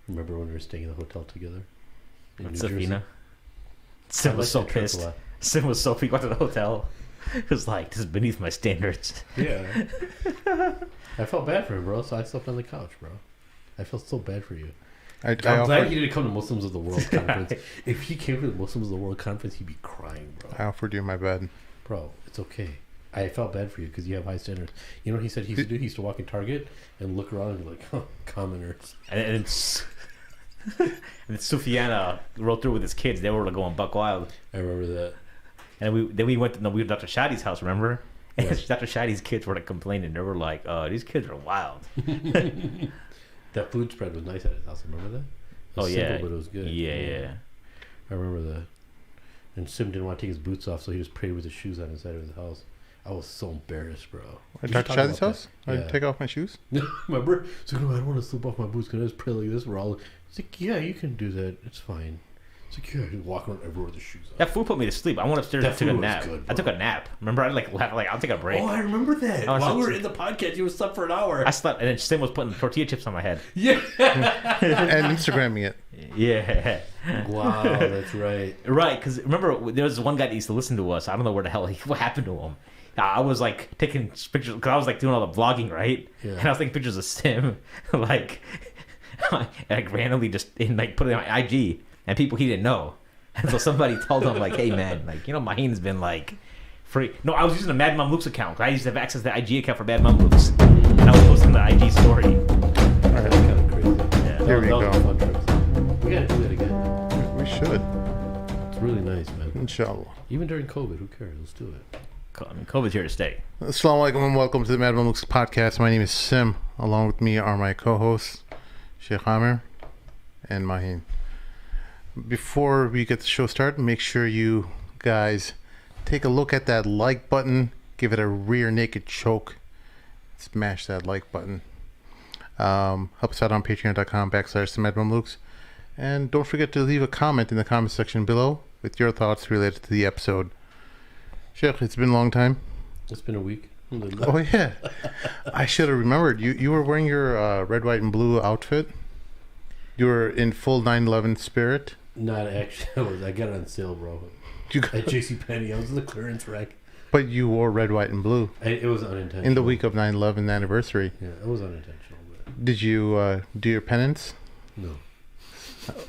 Remember when we were staying in the hotel together? In Safina? Sim was so pissed. Sim was so pissed. Went to the hotel. It was like, this is beneath my standards. Yeah. I felt bad for him, bro, so I slept on the couch, bro. I felt so bad for you. I'm glad he didn't come to Muslims of the World Conference. If he came to the Muslims of the World Conference, he'd be crying, bro. I offered you my bed. Bro, it's okay. I felt bad for you because you have high standards. You know what he said he used to do? He used to walk in Target and look around and be like, oh, commoners. And Sufiana rode through with his kids. They were going buck wild. I remember that. And we went to Dr. Shadi's house, remember? And Yeah. Dr. Shadi's kids were complaining. They were like, these kids are wild. That food spread was nice at his house. Remember that? It was simple, but it was good. Yeah. I remember that. And Sim didn't want to take his boots off, so he just prayed with his shoes on inside of his house. I was so embarrassed, bro. At Dr. Shadi's house? I Yeah. take off my shoes? Remember? So no, I don't want to slip off my boots. Can I just pray like this? We're all. He's like, yeah, you can do that. It's fine. It's like, yeah, just walk around everywhere with the shoes on. That food put me to sleep. I went upstairs and took a nap. Good, I took a nap. Remember? I laughed, I'll take a break. Oh, I remember that. While we were in the podcast, you were slept for an hour. I slept, and then Sim was putting tortilla chips on my head. Yeah. And Instagramming it. Yeah. Wow, that's right. Right, because remember, there was one guy that used to listen to us. I don't know what happened to him. I was taking pictures because I was doing all the vlogging, right? Yeah. And I was taking pictures of Sim, randomly just put it on my IG, and people he didn't know. And so somebody told him hey man, Maheen's been free. No, I was using a Mad Mamluks account. 'Cause I used to have access to the IG account for Mad Mamluks, and I was posting the IG story. All right, that's kind of crazy. Yeah. Here we go. Fun trips. We gotta do that again. We should. It's really nice, man. Inshallah. Even during COVID, who cares? Let's do it. COVID's here to stay. Assalamu alaikum and welcome to the Mad Mamluks podcast. My name is Sim. Along with me are my co-hosts, Sheikh Amir and Maheen. Before we get the show started, make sure you guys take a look at that like button. Give it a rear naked choke. Smash that like button. Help us out on patreon.com/themedmamluks. And don't forget to leave a comment in the comment section below with your thoughts related to the episode. Sheikh, it's been a long time. It's been a week. Oh yeah, I should have remembered. You were wearing your red, white, and blue outfit. You were in full 9/11 spirit. Not actually. I got it on sale, bro. You got, At JCPenney. I was in the clearance rack. but you wore red, white, and blue It was unintentional. in the week of 9/11 anniversary. Yeah, it was unintentional. But Did you do your penance? no.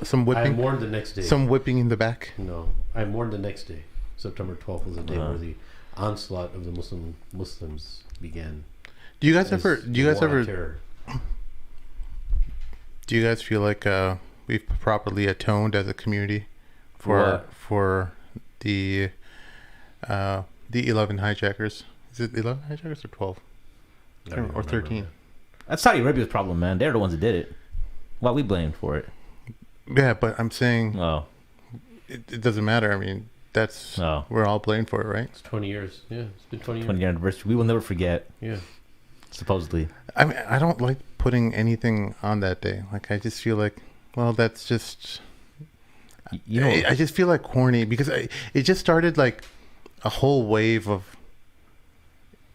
Some I whipping. mourned the next day. Some whipping in the back. No. I mourned the next day. September 12th was the day where the onslaught of the Muslims began. Do you guys As ever? the war on terror. Do you guys feel like we've properly atoned as a community for the 11 hijackers? Is it 11 hijackers or 12? Or 13? That's Saudi Arabia's problem, man. They're the ones that did it. Why we blamed for it? Yeah, but I'm saying Oh, it doesn't matter. I mean, that's Oh. we're all blamed for it, right? It's 20 years. Yeah, it's been 20 years. 20th anniversary. We will never forget. Yeah. Supposedly. I mean, I don't like putting anything on that day. Like, I just feel like, well, that's just. You know, I just feel like corny because it just started like a whole wave of.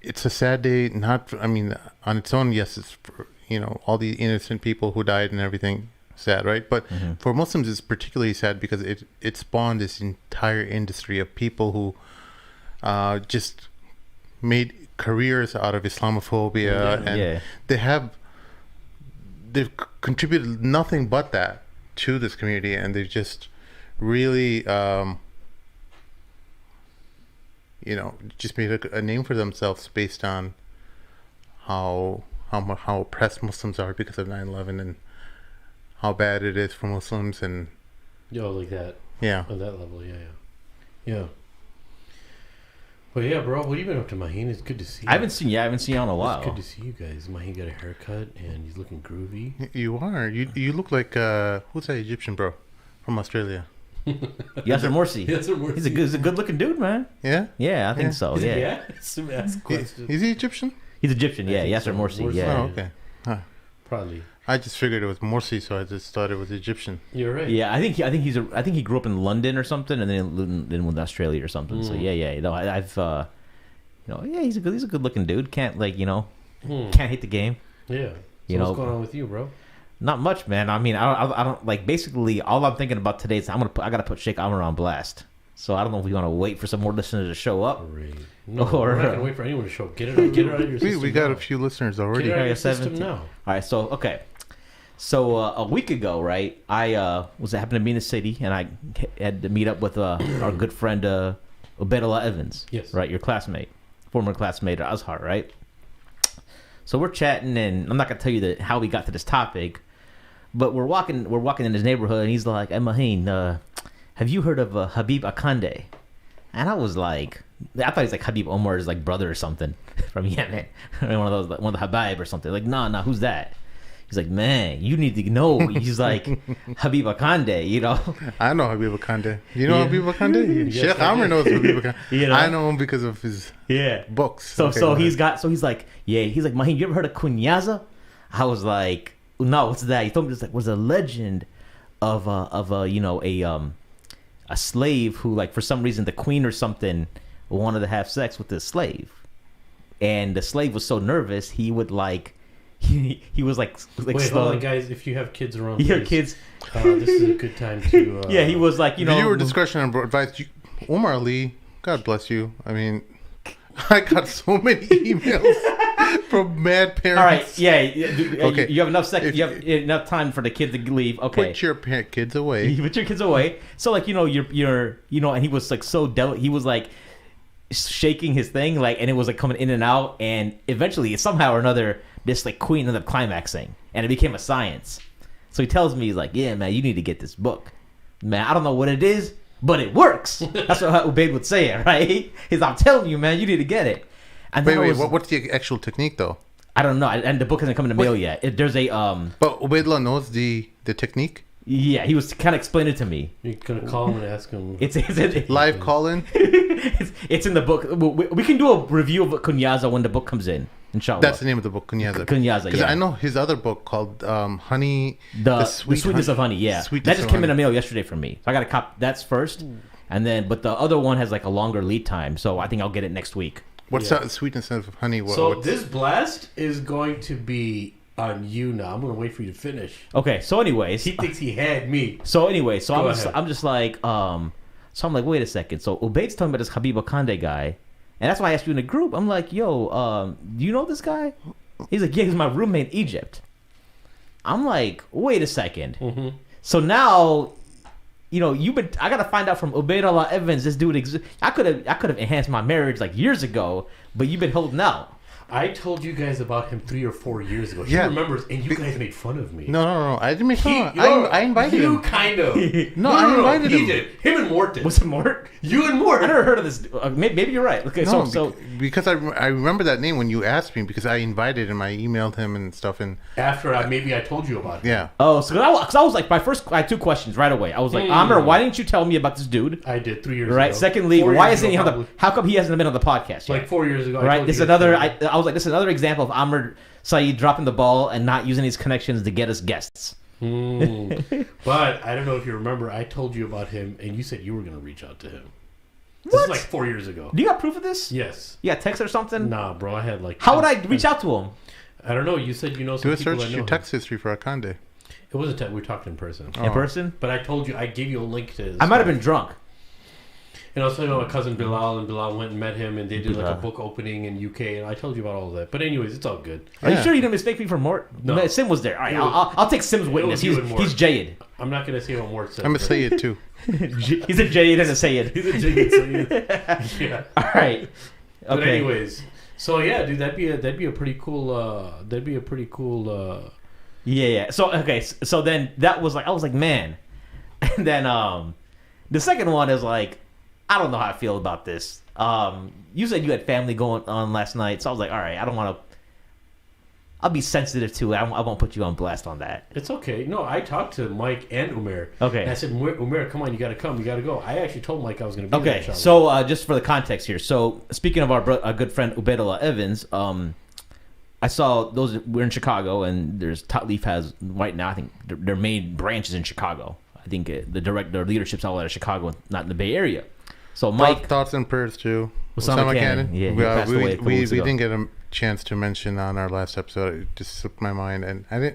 It's a sad day. I mean, on its own, yes, it's for, all the innocent people who died and everything. Sad, right? But for Muslims, it's particularly sad because it spawned this entire industry of people who just made careers out of Islamophobia, and they've contributed nothing but that to this community, and they've just really just made a name for themselves based on how oppressed Muslims are because of 9/11 and how bad it is for Muslims, and Like that. yeah. On that level, yeah. But yeah, bro, what have you been up to, Maheen? It's good to see you. I haven't seen you in a while. It's good to see you guys. Maheen got a haircut and he's looking groovy. You are. You look like who's that Egyptian bro from Australia? Yasser Morsi. Yasser Morsi. He's a good looking dude, man. Yeah. Yeah, I think so. Yeah. Yeah? Some ask questions. Is he Egyptian? He's Egyptian. Yeah, I think Yasser so. Morsi. Morsi. Yeah. Oh, okay. Huh. Probably. I just figured it was Morsi, so I just thought it was Egyptian. You're right. Yeah, I think he grew up in London or something, and then went to Australia or something. So yeah. I've he's a good looking dude. Can't can't hate the game. Yeah. So what's going on with you, bro? Not much, man. I mean, I don't like. Basically, all I'm thinking about today is I gotta put Sheikh Amir on blast. So I don't know if we want to wait for some more listeners to show up. Great. No, we're not gonna wait for anyone to show up. Get it out of your system. We got a few listeners already. Get it out of your system now. All right. So okay. So a week ago, right? I happened to be in the city, and I had to meet up with our good friend Ubaidullah Evans. Yes. Right, your classmate, former classmate at Azhar, right? So we're chatting, and I'm not gonna tell you how we got to this topic, but we're walking in his neighborhood, and he's like, "Hey, Maheen, have you heard of Habib Akande?" And I was like, I thought he's like Habib Omar's like brother or something from Yemen, one of the Habaib or something. Like, nah, who's that? He's like, man, you need to know. He's like Habib Akande, you know. I know Habib Akande. You know Habib Akande? Yes, Sheikh Amir knows Habib Akande. You know? I know him because of his books. So he's like, Maheen, you ever heard of Kunyaza? I was like, no, what's that? He told me it's like was a legend of a slave who, like, for some reason the queen or something wanted to have sex with the slave, and the slave was so nervous he would like. He was like wait, slow. hold on, guys. If you have kids around, your kids, this is a good time to. Yeah, he was like, viewer discretion and advice. Omar Ali, God bless you. I mean, I got so many emails from mad parents. All right, yeah, okay. You have enough seconds. You have enough time for the kids to leave. Okay, put your kids away. Put your kids away. So like you're and he was like so delicate. He was like shaking his thing like, and it was like coming in and out, and eventually somehow or another. This like queen ended up climaxing, and it became a science. So he tells me, he's like, "Yeah, man, you need to get this book, man. I don't know what it is, but it works." That's what Ubaid would say, it, right? He's, "I'm telling you, man, you need to get it." And wait, what's the actual technique though? I don't know, and the book hasn't come in the mail yet. There's a But Ubaidullah knows the technique. Yeah, he was kind of explaining it to me. You're gonna call him and ask him. It's live call-in. It's in the book. We can do a review of Kunyaza when the book comes in. Inshallah. That's the name of the book, Kunyaza. Kunyaza, because I know his other book called Honey. The Sweetness of Honey. Yeah, that just came in the mail yesterday for me. So I got to cop. That's first, and then but the other one has like a longer lead time. So I think I'll get it next week. What's that Sweetness of Honey? This blast is going to be on you now. I'm gonna wait for you to finish. Okay. So anyways, he thinks he had me. So anyway, so I'm just like so I'm like, wait a second. So Ubaid's talking about this Habib Akande guy. And that's why I asked you in the group. I'm like, yo, do you know this guy? He's like, yeah, he's my roommate in Egypt. I'm like, wait a second. Mm-hmm. So now, I got to find out from Ubaidullah Evans, this dude exists. I could have enhanced my marriage like years ago, but you've been holding out. I told you guys about him 3 or 4 years ago. He remembers, and you guys made fun of me. No. I didn't make fun of him. I invited him. You kind of. No, I invited him. He did. Him and Mort did. Was it Mort? You and Mort. I never heard of this. Maybe you're right. Okay, because I remember that name when you asked me, because I invited him. I emailed him and stuff. And after I told you about it. Yeah. Oh, so because I was like, I had 2 questions right away. I was like, Amir, why didn't you tell me about this dude? I did 3 years ago. Right. Secondly, why isn't he how come he hasn't been on the podcast yet? Like 4 years ago. Right. This is another. I was like, this is another example of Amr Saeed dropping the ball and not using his connections to get us guests. But I don't know if you remember, I told you about him, and you said you were going to reach out to him. This is like 4 years ago. Do you got proof of this? Yes. You got text or something? Nah, bro. I had like. How would I reach out to him? I don't know. You said you know some people. Do a search your text history for Akande. It was a text. We talked in person. In person? But I told you, I gave you a link to his. I might have been drunk. And I was telling my cousin Bilal, and Bilal went and met him, and they did like a book opening in UK, and I told you about all of that. But anyways, it's all good. Are you sure you didn't mistake me for Mort? No. Sim was there. All right, I'll take Sim's witness. He's Jayed. I'm not going to say what Mort said. I'm going to say it too. He's a Jayed and a Sayed. He's a Jayed Sayed. Yeah. All right. Okay. But anyways, so yeah, dude, that'd be a pretty cool. Yeah. So okay, so then that was like I was like, man, and then the second one is like. I don't know how I feel about this. You said you had family going on last night, so I was like, all right, I don't want to. I'll be sensitive to it. I won't put you on blast on that. It's okay. No, I talked to Mike and Amir. Okay. And I said, Amir, come on, you got to come. You got to go. I actually told Mike I was going to be there. Okay, so just for the context here. So speaking of our good friend Ubaidullah Evans, I saw we're in Chicago, and there's Tatleaf has right now, I think, their main branch is in Chicago. I think the leadership's all out of Chicago, not in the Bay Area. So Mike, thoughts and prayers to Osama Cannon. Yeah, he passed away we didn't get a chance to mention on our last episode. It just slipped my mind, and I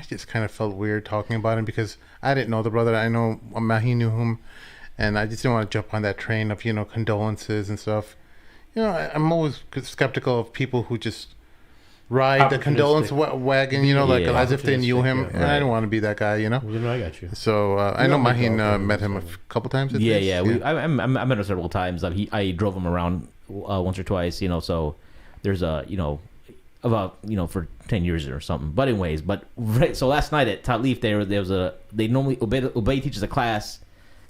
just kind of felt weird talking about him because I didn't know the brother. I know Mahi knew him, and I just didn't want to jump on that train of condolences and stuff. I'm always skeptical of people who just ride the condolence wagon, as if they knew him. Yeah, right. And I don't want to be that guy, I got you. So I know Mahin met him a couple times. I met him several times. I drove him around once or twice, so there's about for 10 years or something. But anyways, so last night at Tatlif there was they normally Ubay teaches a class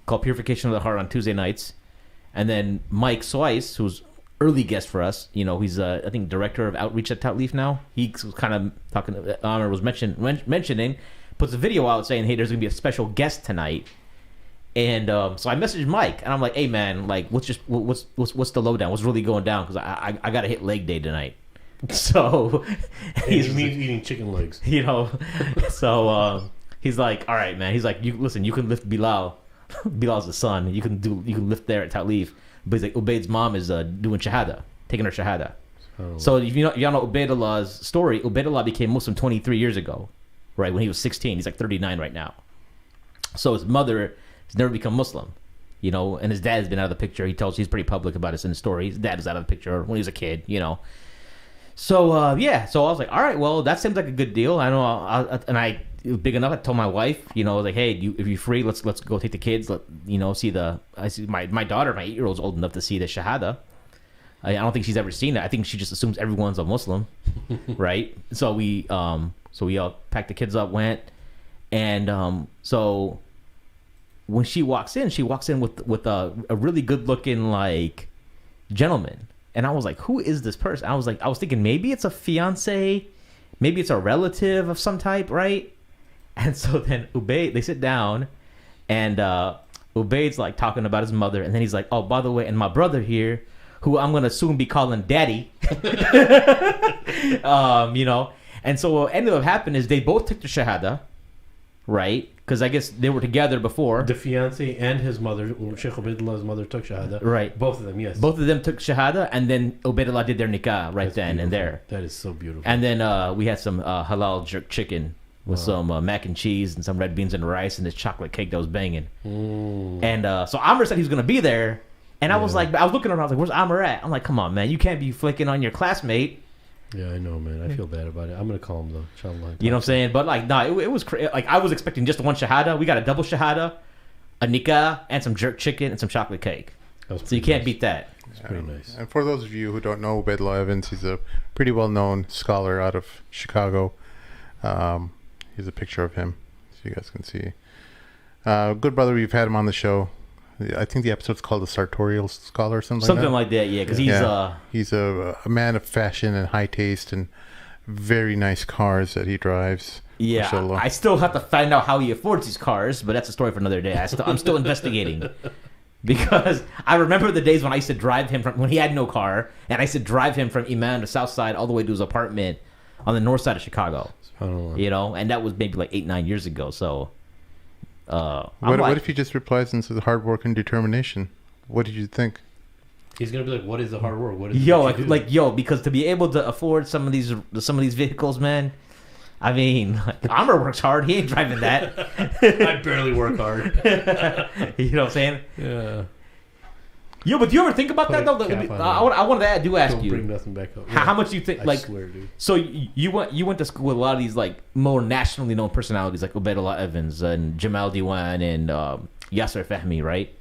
called Purification of the Heart on Tuesday nights, and then Mike Swice, who's early guest for us, he's I think director of outreach at Tatlif now. He was kind of talking. Amir was mentioning, puts a video out saying, "Hey, there's gonna be a special guest tonight." And so I messaged Mike, and I'm like, "Hey, man, like, what's the lowdown? What's really going down? Because I gotta hit leg day tonight." So he's eating chicken legs, So he's like, "All right, man." He's like, "You can lift Bilal. Bilal's the son. You can lift there at Tatlif." But he's like, Ubaid's mom is doing shahada, taking her shahada. Oh. So if y'all know Ubaidullah's story, Ubaidullah became Muslim 23 years ago, right? When he was 16, he's like 39 right now. So his mother has never become Muslim, and his dad has been out of the picture. He's pretty public about it in his story. His dad is out of the picture when he was a kid, So so I was like, all right, well, that seems like a good deal. I know, and I big enough. I told my wife, I was like, hey, if you're free, let's go take the kids. I see my daughter, my 8-year-old's old enough to see the shahada. I don't think she's ever seen it. I think she just assumes everyone's a Muslim, right? So we all packed the kids up, went, and so when she walks in with a really good looking gentleman. And I was like, who is this person? I was thinking maybe it's a fiance, maybe it's a relative of some type, right? And so then Ubaid, they sit down, and Ubaid's talking about his mother, and then he's like, oh, by the way, and my brother here, who I'm gonna soon be calling daddy, And so what ended up happening is they both took the shahada, right? Because I guess they were together before. The fiance and his mother, Sheikh Ubaidullah's mother, took shahada. Right. Both of them, yes. Both of them took shahada, and then Ubaidullah did their nikah right then and there. That is so beautiful. And then we had some halal jerk chicken with some mac and cheese and some red beans and rice and this chocolate cake that was banging. And so Amir said he was going to be there. And I was like, I was looking around, I was like, where's Amir at? I'm like, come on, man. You can't be flicking on your classmate. Yeah, I know, man. I feel bad about it. I'm going to call him, though. Inshallah. You know what I'm saying? But, it was crazy. I was expecting just one shahada. We got a double shahada, a nikah, and some jerk chicken and some chocolate cake. So you can't beat that. It's pretty nice. And for those of you who don't know Ubaidullah Evans, he's a pretty well-known scholar out of Chicago. Here's a picture of him, so you guys can see. Good brother, we've had him on the show. I think the episode's called The Sartorial Scholar or something like that, yeah, because he's a man of fashion and high taste and very nice cars that he drives. Yeah, mashallah. I still have to find out how he affords these cars, but that's a story for another day. I'm still investigating. Because I remember the days when I used to drive him when he had no car, and I used to drive him from Iman to South Side all the way to his apartment on the north side of Chicago. And that was maybe 8-9 years ago. So, what if he just replies and says hard work and determination? What did you think? He's gonna be like, "What is the hard work? What is because to be able to afford some of these vehicles, man." I mean, Amir works hard. He ain't driving that. I barely work hard. You know what I'm saying? Yeah. Yo, but do you ever think about that though? I wanted to ask you. Bring nothing back up. How much do you think? I swear, dude. So you went to school with a lot of these more nationally known personalities like Ubaidullah Evans and Jamal Diwan and Yasser Fahmy, right?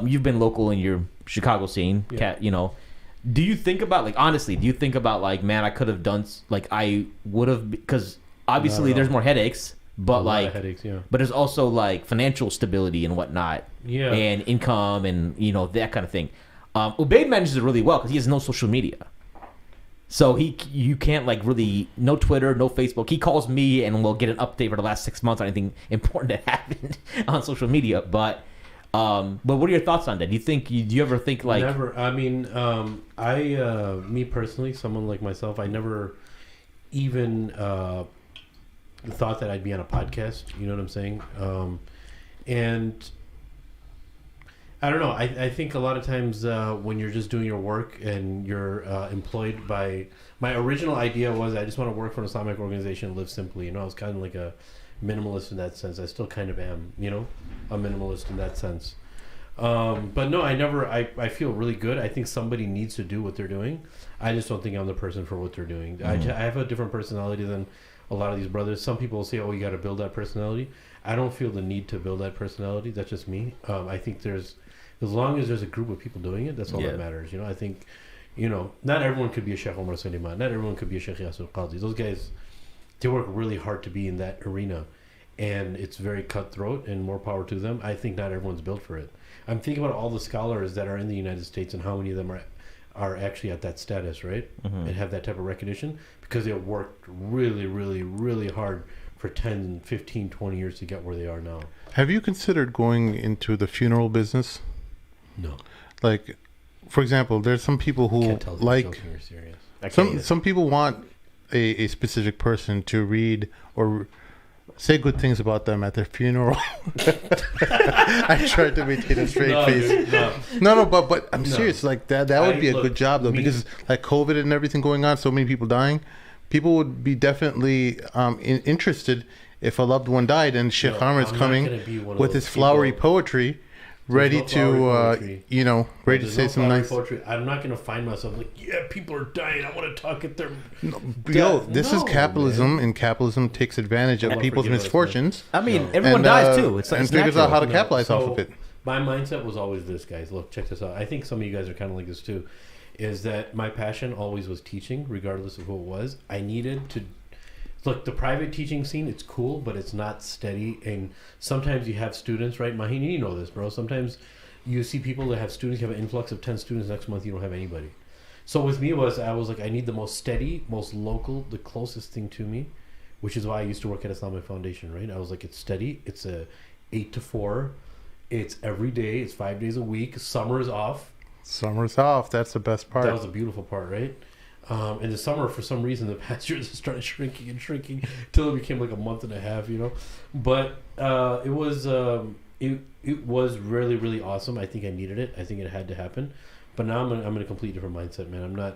You've been local in your Chicago scene, Do you think about honestly? Do you think about man, I could have done I would have, because obviously there's more headaches. But headaches, yeah. But there's also financial stability and whatnot, and income and that kind of thing. Ubaid manages it really well because he has no social media, so you can't really no Twitter, no Facebook. He calls me and we'll get an update for the last 6 months on anything important that happened on social media. But what are your thoughts on that? Do you ever think Never. I mean, me personally, someone like myself, I never even thought that I'd be on a podcast, you know what I'm saying? And I don't know. I think a lot of times when you're just doing your work and you're employed by... My original idea was I just want to work for an Islamic organization and live simply. I was kind of like a minimalist in that sense. I still kind of am, a minimalist in that sense. But no, I feel really good. I think somebody needs to do what they're doing. I just don't think I'm the person for what they're doing. I have a different personality than a lot of these brothers. Some people say, oh, you got to build that personality. I don't feel the need to build that personality. That's just me. I think as long as there's a group of people doing it, that's all that matters. I think, not everyone could be a Sheikh Omar Suleiman. Not everyone could be a Sheikh Yasser Qadhi. Those guys, they work really hard to be in that arena. And it's very cutthroat, and more power to them. I think not everyone's built for it. I'm thinking about all the scholars that are in the United States and how many of them are actually at that status, right? And have that type of recognition because they worked really, really, really hard for 10, 15, 20 years to get where they are now. Have you considered going into the funeral business? No. Like, for example, there's some people who like... Some people want a specific person to read or say good things about them at their funeral. I tried to maintain a straight face. Dude, no, but I'm serious. Like that would be a good job though, because like COVID and everything going on, so many people dying. People would be definitely interested if a loved one died, and Sheikh Amir is coming with his flowery poetry, ready to ready to say some nice poetry. I'm not going to find myself like, people are dying. I want to talk at their this is capitalism, and capitalism takes advantage of people's misfortunes. I mean, everyone dies too. It's and figures out how to capitalize off of it. My mindset was always this, guys. Look, check this out. I think some of you guys are kind of like this too. Is that my passion always was teaching, regardless of who it was. I needed to... Look, the private teaching scene, it's cool, but it's not steady. And sometimes you have students, right? Maheen, you know this, bro. Sometimes you see people that have students, you have an influx of 10 students. Next month, you don't have anybody. So with me, I was like, I need the most steady, most local, the closest thing to me, which is why I used to work at Islamic Foundation, right? I was like, it's steady. It's a 8 to 4. It's every day. It's 5 days a week. Summer is off. Summer's off. That's the best part. That was the beautiful part, right? In the summer, for some reason, the past years started shrinking until it became like a month and a half, But it was really, really awesome. I think I needed it. I think it had to happen. But now I'm in a completely different mindset, man.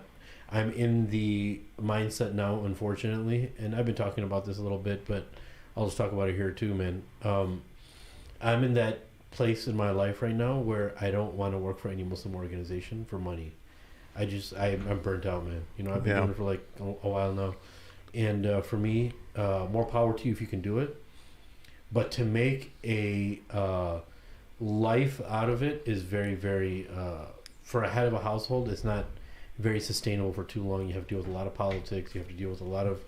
I'm in the mindset now, unfortunately, and I've been talking about this a little bit, but I'll just talk about it here too, man. I'm in that place in my life right now where I don't want to work for any Muslim organization for money. I'm burnt out, man. I've been doing it for like a while now, and for me, more power to you if you can do it. But to make a life out of it is very, very for a head of a household. It's not very sustainable for too long. You have to deal with a lot of politics. You have to deal with a lot of,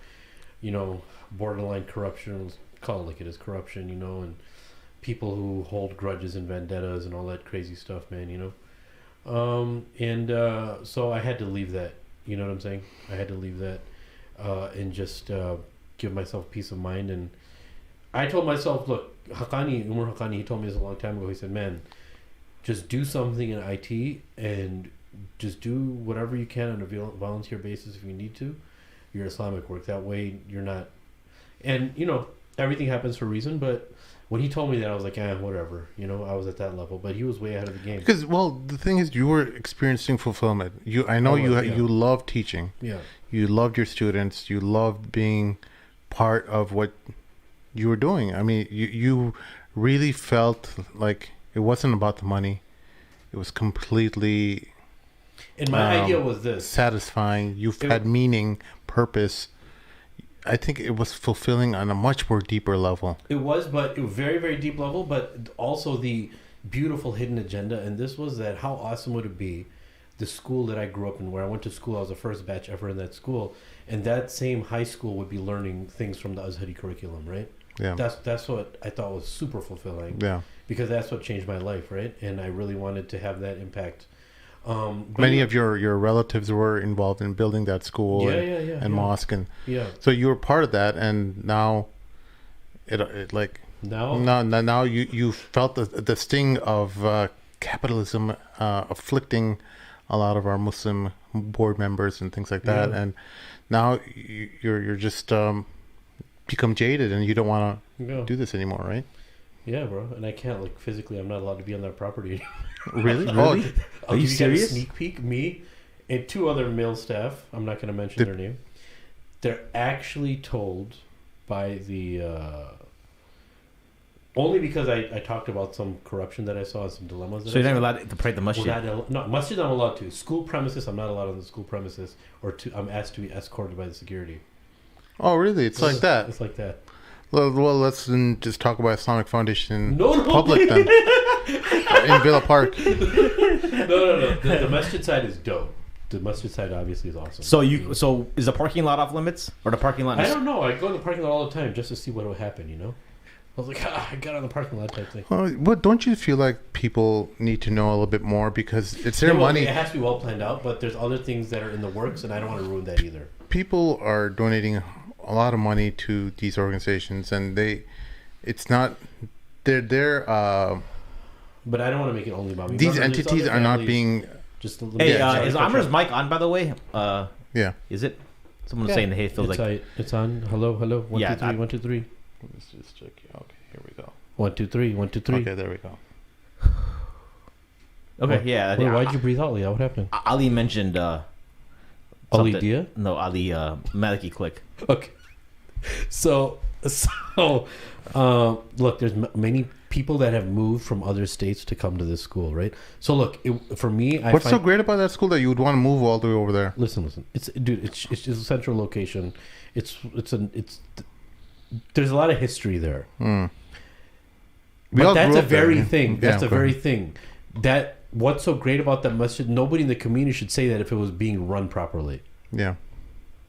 borderline corruption. Let's call it like it is, corruption. And people who hold grudges and vendettas and all that crazy stuff, man. So I had to leave that. You know what I'm saying? I had to leave that and just give myself peace of mind. And I told myself, look, Umar Haqqani, he told me this a long time ago. He said, man, just do something in IT and just do whatever you can on a volunteer basis if you need to. Your Islamic work. That way you're not... And, everything happens for a reason, but... When he told me that, I was like, whatever. I was at that level. But he was way ahead of the game. Because, the thing is, you were experiencing fulfillment. You love teaching. Yeah. You loved your students. You loved being part of what you were doing. I mean, you really felt like it wasn't about the money. It was completely... And my idea was this. Satisfying. You had meaning, purpose. I think it was fulfilling on a much more deeper level. It was, but it was very, very deep level, but also the beautiful hidden agenda. And this was that how awesome would it be, the school that I grew up in, where I went to school, I was the first batch ever in that school. And that same high school would be learning things from the Azhari curriculum, right? Yeah. That's what I thought was super fulfilling. Yeah. Because that's what changed my life, right? And I really wanted to have that impact. Many of your relatives were involved in building that school and mosque, and so you were part of that. And now, now you felt the sting of capitalism afflicting a lot of our Muslim board members and things like that. And now you're just become jaded, and you don't want to do this anymore, right? Yeah, bro. And I can't, like, physically, I'm not allowed to be on that property. Really? Really? Are you serious? A sneak peek. Me and 2 other male staff, I'm not going to mention their name, they're actually told by the... only because I talked about some corruption that I saw and some dilemmas. So you're not allowed to pray at the masjid? No, masjid I'm allowed to. School premises, I'm not allowed on the school premises. I'm asked to be escorted by the security. Oh, really? It's like that? It's like that. Well, let's just talk about Islamic Foundation No. Public then. In Villa Park. No. The masjid side is dope. The masjid side obviously is awesome. So is the parking lot off limits? Or the parking lot... I don't know. I go to the parking lot all the time just to see what will happen, you know? I was like, I got on the parking lot type thing. But don't you feel like people need to know a little bit more because it's their money? It has to be well planned out, but there's other things that are in the works, and I don't want to ruin that either. People are donating a lot of money to these organizations, and they're but I don't want to make it only about me. These entities are not being... Just hey, is Amir's mic on, by the way? Yeah. Is it? Someone was saying, hey, it feels like... It's on. Hello. 1, 2, 3, 1, 2, 3. Let's just check. Okay, here we go. 1, 2, 3. 1, 2, 3. Okay, there we go. Okay, yeah. Wait, why'd you breathe out, Leah? What happened? Ali mentioned... Ali Dia? No, Ali Maliki Click. Okay. So look, there's many people that have moved from other states to come to this school, right? So look, for me, what's so great about that school that you would want to move all the way over there? Listen. It's a central location. There's a lot of history there. But that's a very thing. That's a very thing. That what's so great about that masjid? Nobody in the community should say that if it was being run properly. Yeah.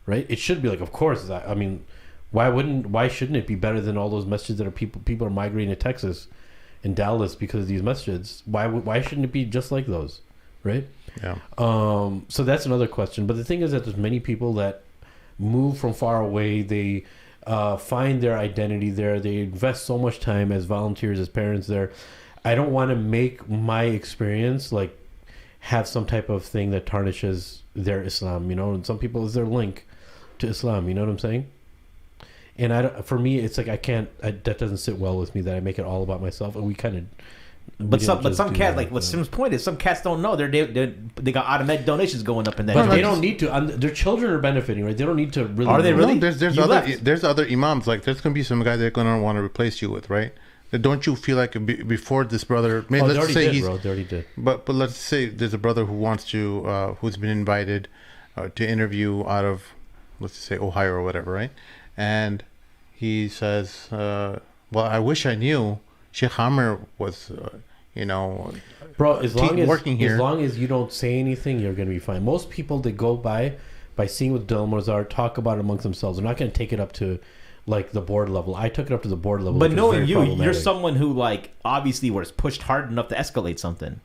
Right. It should be like, of course. I mean, why shouldn't it be better than all those masjids that are people are migrating to Texas and Dallas because of these masjids? Why shouldn't it be just like those? Right. Yeah. So that's another question. But the thing is that there's many people that move from far away. They find their identity there. They invest so much time as volunteers, as parents there. I don't want to make my experience like have some type of thing that tarnishes their Islam, you know, and some people is their link to Islam, you know what I'm saying? And for me, it's like that doesn't sit well with me that I make it all about myself, and we kind of. But some cats, like what Sim's point is, some cats don't know they got automatic donations going up in that. But they don't need to. Their children are benefiting, right? They don't need to really. Are they really? No, there's other imams. Like there's gonna be some guy they're gonna want to replace you with, right? Don't you feel like before this brother? Maybe let's say they already did. But let's say there's a brother who wants to, who's been invited to interview out of, let's say Ohio or whatever, right? And he says, "Well, I wish I knew Sheikh Amir was, bro. As long as you don't say anything, you're gonna be fine. Most people that go by seeing what dilemmas are, talk about it amongst themselves. They're not gonna take it up to." Like the board level. I took it up to the board level. But knowing you're someone who like obviously was pushed hard enough to escalate something.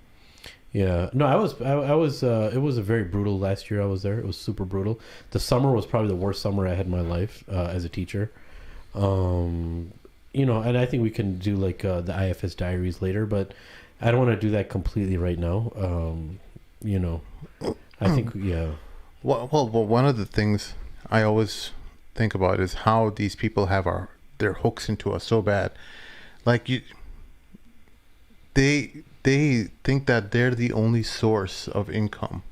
Yeah. No, I was it was a very brutal last year I was there. It was super brutal. The summer was probably the worst summer I had in my life as a teacher. And I think we can do like the IFS diaries later, but I don't want to do that completely right now. I think Well, one of the things I always think about is how these people have their hooks into us so bad. Like they think that they're the only source of income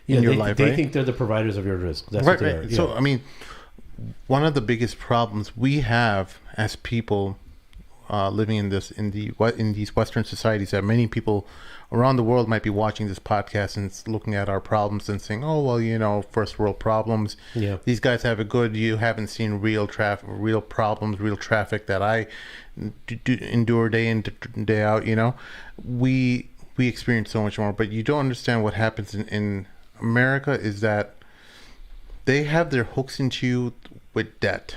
in your life. They think they're the providers of your risk. That's what they are. Yeah. So I mean, one of the biggest problems we have as people living in these Western societies, that many people around the world might be watching this podcast and looking at our problems and saying, "Oh, well, first world problems. Yeah, these guys have it good. You haven't seen real problems, real traffic that I endure day in day out." We experience so much more, but you don't understand what happens in America is that they have their hooks into you with debt.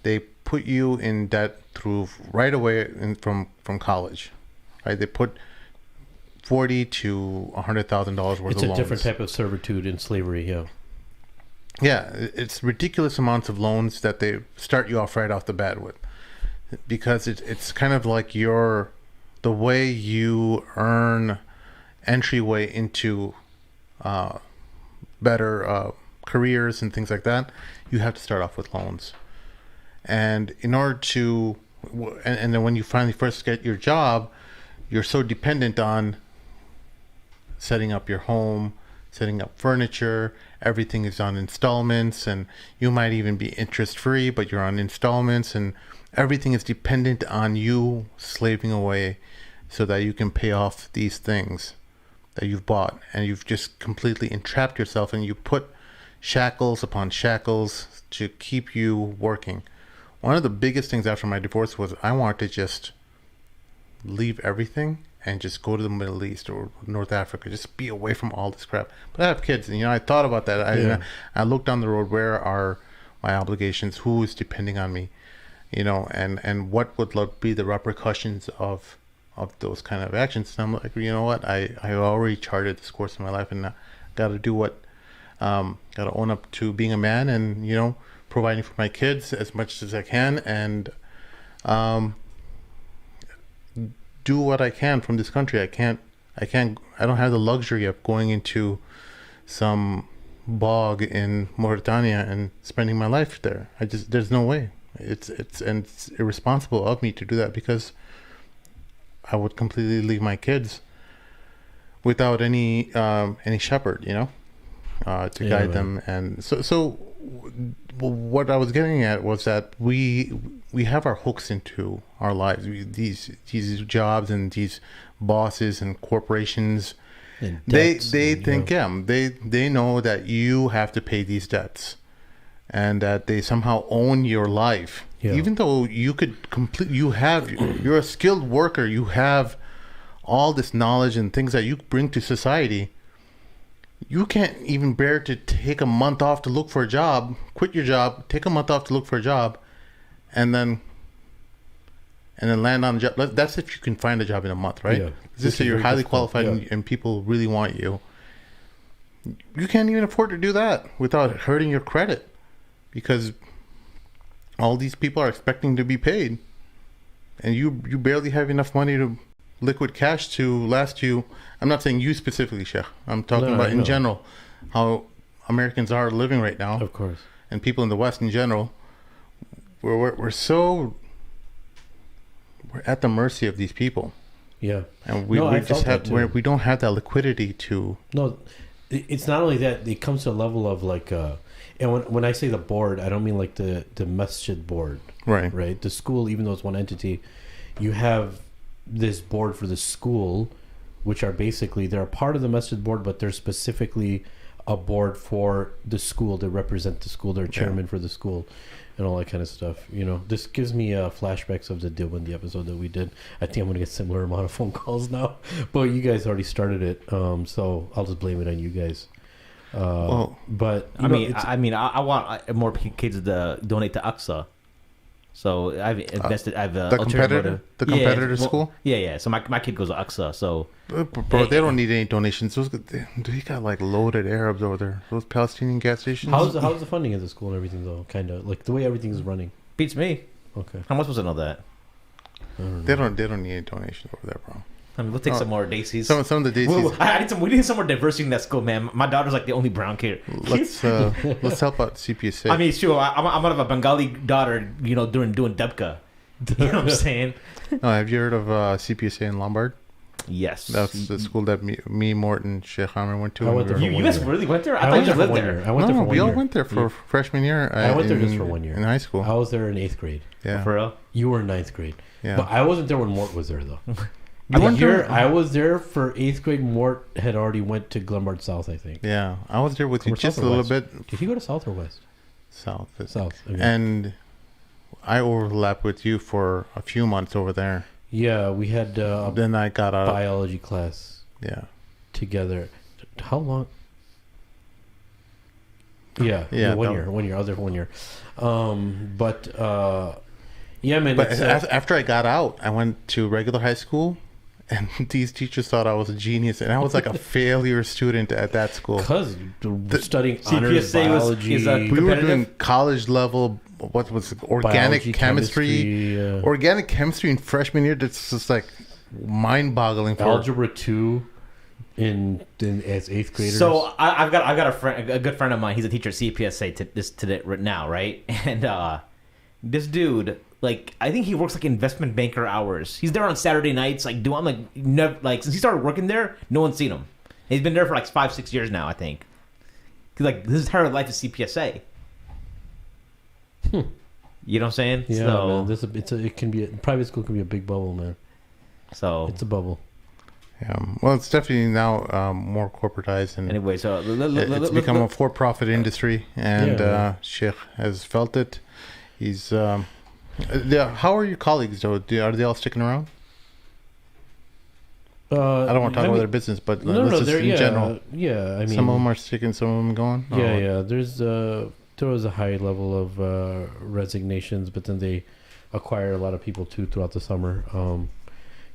They put you in debt through right away from college, right? They put $40,000 to $100,000 worth of loans. It's a different type of servitude in slavery, yeah. Yeah, it's ridiculous amounts of loans that they start you off right off the bat with, because it's kind of like the way you earn entryway into better careers and things like that. You have to start off with loans, and in order to and then when you finally first get your job, you're so dependent on setting up your home, setting up furniture. Everything is on installments, and you might even be interest free, but you're on installments, and everything is dependent on you slaving away so that you can pay off these things that you've bought, and you've just completely entrapped yourself, and you put shackles upon shackles to keep you working. One of the biggest things after my divorce was I wanted to just leave everything and just go to the Middle East or North Africa, just be away from all this crap. But I have kids, and I thought about that. I looked down the road. Where are my obligations? Who is depending on me? And what would be the repercussions of those kind of actions? And I'm like, you know what? I already charted this course in my life, and I got to do what. Got to own up to being a man, and providing for my kids as much as I can, and do what I can from this country. I don't have the luxury of going into some bog in Mauritania and spending my life there. There's no way. It's irresponsible of me to do that, because I would completely leave my kids without any shepherd, to guide them. And so what I was getting at was that we have our hooks into our lives. These jobs and these bosses and corporations, and debts, they know that you have to pay these debts, and that they somehow own your life. Even though you're a skilled worker, you have all this knowledge and things that you bring to society. You can't even bear to take a month off to look for a job, quit your job, take a month off to look for a job, and then land on a job. That's if you can find a job in a month, right? Yeah. Just so you're highly qualified, and people really want you. You can't even afford to do that without hurting your credit, because all these people are expecting to be paid, and you barely have enough money to liquid cash to last you. I'm not saying you specifically, Sheikh. I'm talking about in general how Americans are living right now. Of course. And people in the West in general. We're at the mercy of these people. Yeah. And we don't have that liquidity to. No, it's not only that. It comes to a level of like, and when I say the board, I don't mean like the masjid board. Right. Right. The school, even though it's one entity, you have this board for the school, which are basically, they're a part of the masjid board, but they're specifically a board for the school. They represent the school. They're chairman for the school and all that kind of stuff. This gives me flashbacks of the Dilbandi episode that we did. I think I'm going to get similar amount of phone calls now, but you guys already started it. So I'll just blame it on you guys. But I want more kids to donate to Aqsa. So I've invested. The competitor school. Yeah. So my kid goes to Aqsa. So bro, they don't need any donations. They got like loaded Arabs over there. Those Palestinian gas stations. How's the funding of the school and everything though? Kind of like the way everything's running. Beats me. Okay. How am I supposed to know that? They don't need any donations over there, bro. I mean, we'll take some more Daisies. Some of the Daisies. We need some more diversity in that school, man. My daughter's like the only brown kid. Let's help out CPSA. I mean, sure. I'm gonna have a Bengali daughter, doing Debka. You know what I'm saying? No, have you heard of CPSA in Lombard? Yes. That's the school that me, Mort, and Sheikh Amir went to. You guys really went there? I thought you lived there. I went there for 1 year. We all went there for freshman year. I went there just for 1 year. In high school. I was there in 8th grade. Yeah. For real? You were in 9th grade. Yeah. But I wasn't there when Mort was there, though. I was there for 8th grade. Mort had already went to Glenbard South, I think. Yeah. I was there with you just a little bit. Did he go to South or West? South. South. Okay. And I overlapped with you for a few months over there. Yeah, we had then I got a biology class. Yeah. Together. How long? Yeah. 1 year. 1 year. I was there for 1 year. Yeah, man. But after I got out, I went to regular high school, and these teachers thought I was a genius, and I was like a failure student at that school. Because studying honors biology. We were doing college level. What was it? Organic chemistry. Organic chemistry in freshman year. That's just like mind-boggling. Algebra 2 in as 8th graders. So I've got a good friend of mine. He's a teacher at CPSA today right now, right? And this dude like I think he works like investment banker hours. He's there on Saturday nights, like doing never like since he started working there, no one's seen him. He's been there for like 5-6 years now, I think. Like his entire life is CPSA. You know what I'm saying? Yeah, so, man, it can be private school can be a big bubble, man. So it's a bubble. Yeah, well, it's definitely now more corporatized, and anyway, so it's become a for-profit industry, and Sheikh has felt it. He's how are your colleagues though? Are they all sticking around? I don't want to talk about their business, but let's just in general. Yeah, I mean, some of them are sticking, some of them going. Yeah. There was a high level of resignations, but then they acquire a lot of people too throughout the summer.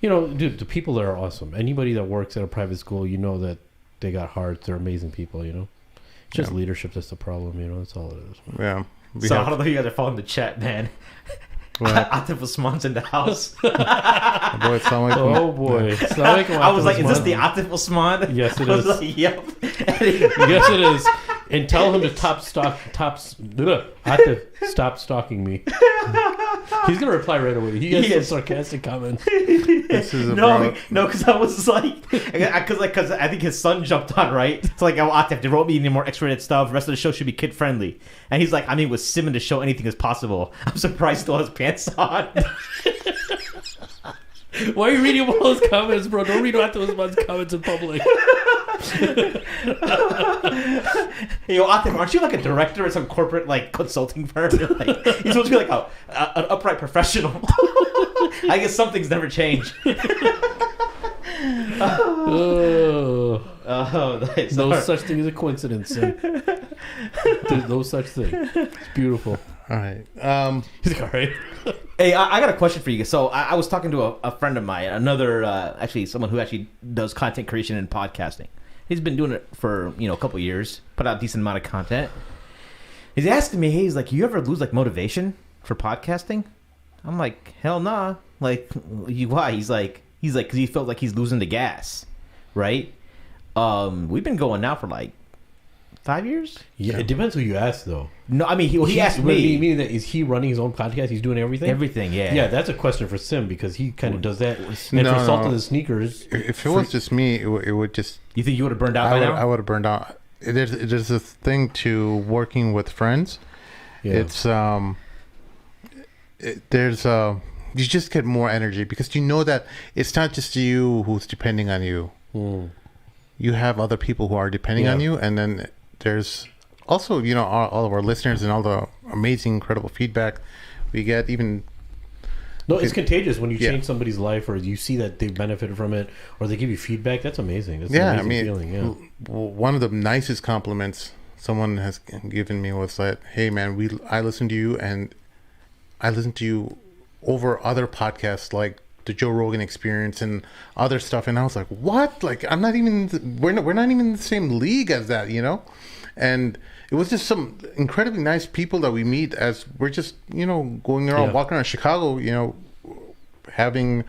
Dude, the people there are awesome. Anybody that works at a private school, you know that they got hearts. They're amazing people. It's just leadership that's the problem. That's all it is. Yeah. So I don't know if you guys are following the chat, man. Atif Osman's in the house. Oh boy. I was like, is this the Atif Osman? Yes, it I is. was like, yep. Yes, it is. And tell him to stop stalking me. He's gonna reply right away. He has some sarcastic comments. No, because I was like, because I think his son jumped on, right? It's like, oh, Atif, they wrote me any more X-rated stuff. The rest of the show should be kid friendly. And he's like, I mean, with Simon to show anything is possible. I'm surprised he still has pants on. Why are you reading all those comments, bro? Don't read those comments in public. Yo, Atif, aren't you like a director at some corporate like consulting firm? You're supposed to be like an upright professional. I guess some things never change. Nice. No such thing as a coincidence, son. There's no such thing. It's beautiful. All right. He's like, all right. Hey, I got a question for you. So I was talking to a friend of mine, actually someone who actually does content creation and podcasting. He's been doing it for a couple years, put out a decent amount of content. He's asking me, hey, he's like, you ever lose like motivation for podcasting? I'm like, hell nah. Like, why? He's like, because he felt like he's losing the gas, right? We've been going now for like 5 years. Yeah, it depends who you ask, though. No, I mean, he asked me. Meaning that is he running his own podcast? He's doing everything. Everything, yeah. Yeah, that's a question for Sim because he kind of does that. And for Salt and the Sneakers, if it was just me, it would just. You think you would have burned out by now? I would have burned out. There's a thing to working with friends. Yeah. It's you just get more energy because you know that it's not just you who's depending on you. You have other people who are depending on you, and then there's also all of our listeners and all the amazing, incredible feedback we get. It's contagious when you change somebody's life, or you see that they benefited from it, or they give you feedback. That's amazing. That's an amazing feeling. Yeah. One of the nicest compliments someone has given me was that, "Hey, man, I listen to you, and I listen to you over other podcasts like the Joe Rogan Experience and other stuff." And I was like, "What? Like, I'm not even. We're not even in the same league as that, And it was just some incredibly nice people that we meet as we're just, going around, walking around Chicago, having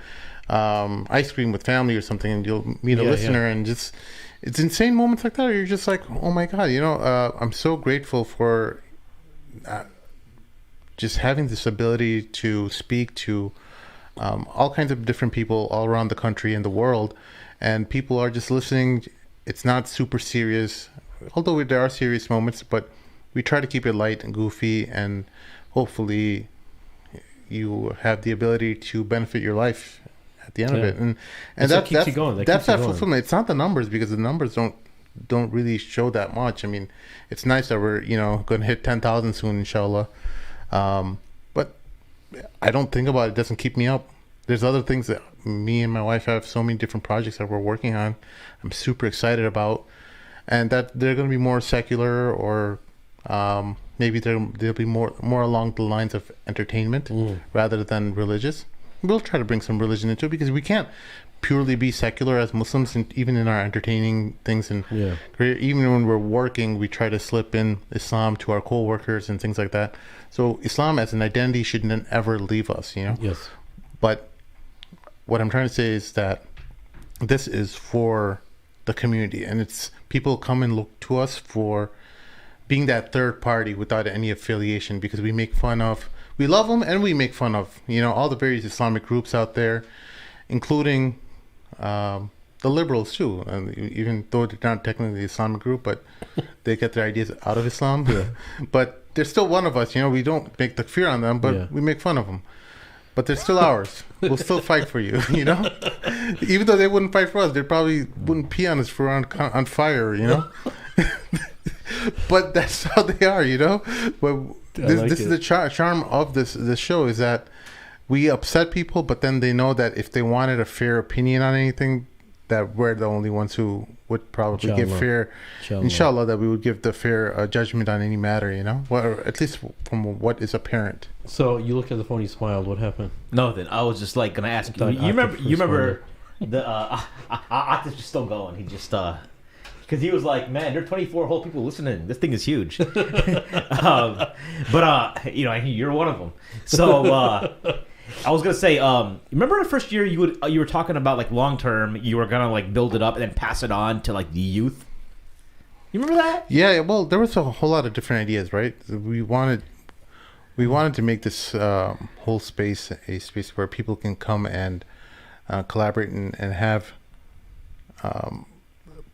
ice cream with family or something, and you'll meet a listener and just, it's insane moments like that where you're just like, oh my God, I'm so grateful for just having this ability to speak to all kinds of different people all around the country and the world, and people are just listening. It's not super serious. Although there are serious moments, but we try to keep it light and goofy, and hopefully you have the ability to benefit your life at the end of it. And that keeps you going. That's that fulfillment. It's not the numbers, because the numbers don't really show that much. I mean, it's nice that we're going to hit 10,000 soon, inshallah. But I don't think about it. It doesn't keep me up. There's other things that me and my wife have so many different projects that we're working on. I'm super excited about. And that they're going to be more secular, or maybe they'll be more along the lines of entertainment rather than religious. We'll try to bring some religion into it, because we can't purely be secular as Muslims, and even in our entertaining things and career. Even when we're working, we try to slip in Islam to our co-workers and things like that. So Islam as an identity shouldn't ever leave us, Yes. But what I'm trying to say is that this is for the community, and it's people come and look to us for being that third party without any affiliation, because we make fun of we love them and we make fun of, all the various Islamic groups out there, including the liberals too. And even though they're not technically the Islamic group, but they get their ideas out of Islam. Yeah. But they're still one of us. We don't make the fear on them, but we make fun of them. But they're still ours. We'll still fight for you, Even though they wouldn't fight for us, they probably wouldn't pee on us for on fire, But that's how they are, But this is the charm of this show, is that we upset people, but then they know that if they wanted a fair opinion on anything, that we're the only ones who would probably give fair, inshallah, that we would give the fair judgment on any matter, or at least from what is apparent. So you looked at the phone, you smiled. What happened? Nothing. I was just like gonna ask you. You remember the Atif is still going. He just because he was like, man, there are 24 whole people listening. This thing is huge. But you're one of them. So I was gonna say, remember the first year you were talking about like long term, you were gonna like build it up and then pass it on to like the youth. You remember that? Yeah. Well, there was a whole lot of different ideas, right? We wanted to make this whole space a space where people can come and collaborate and have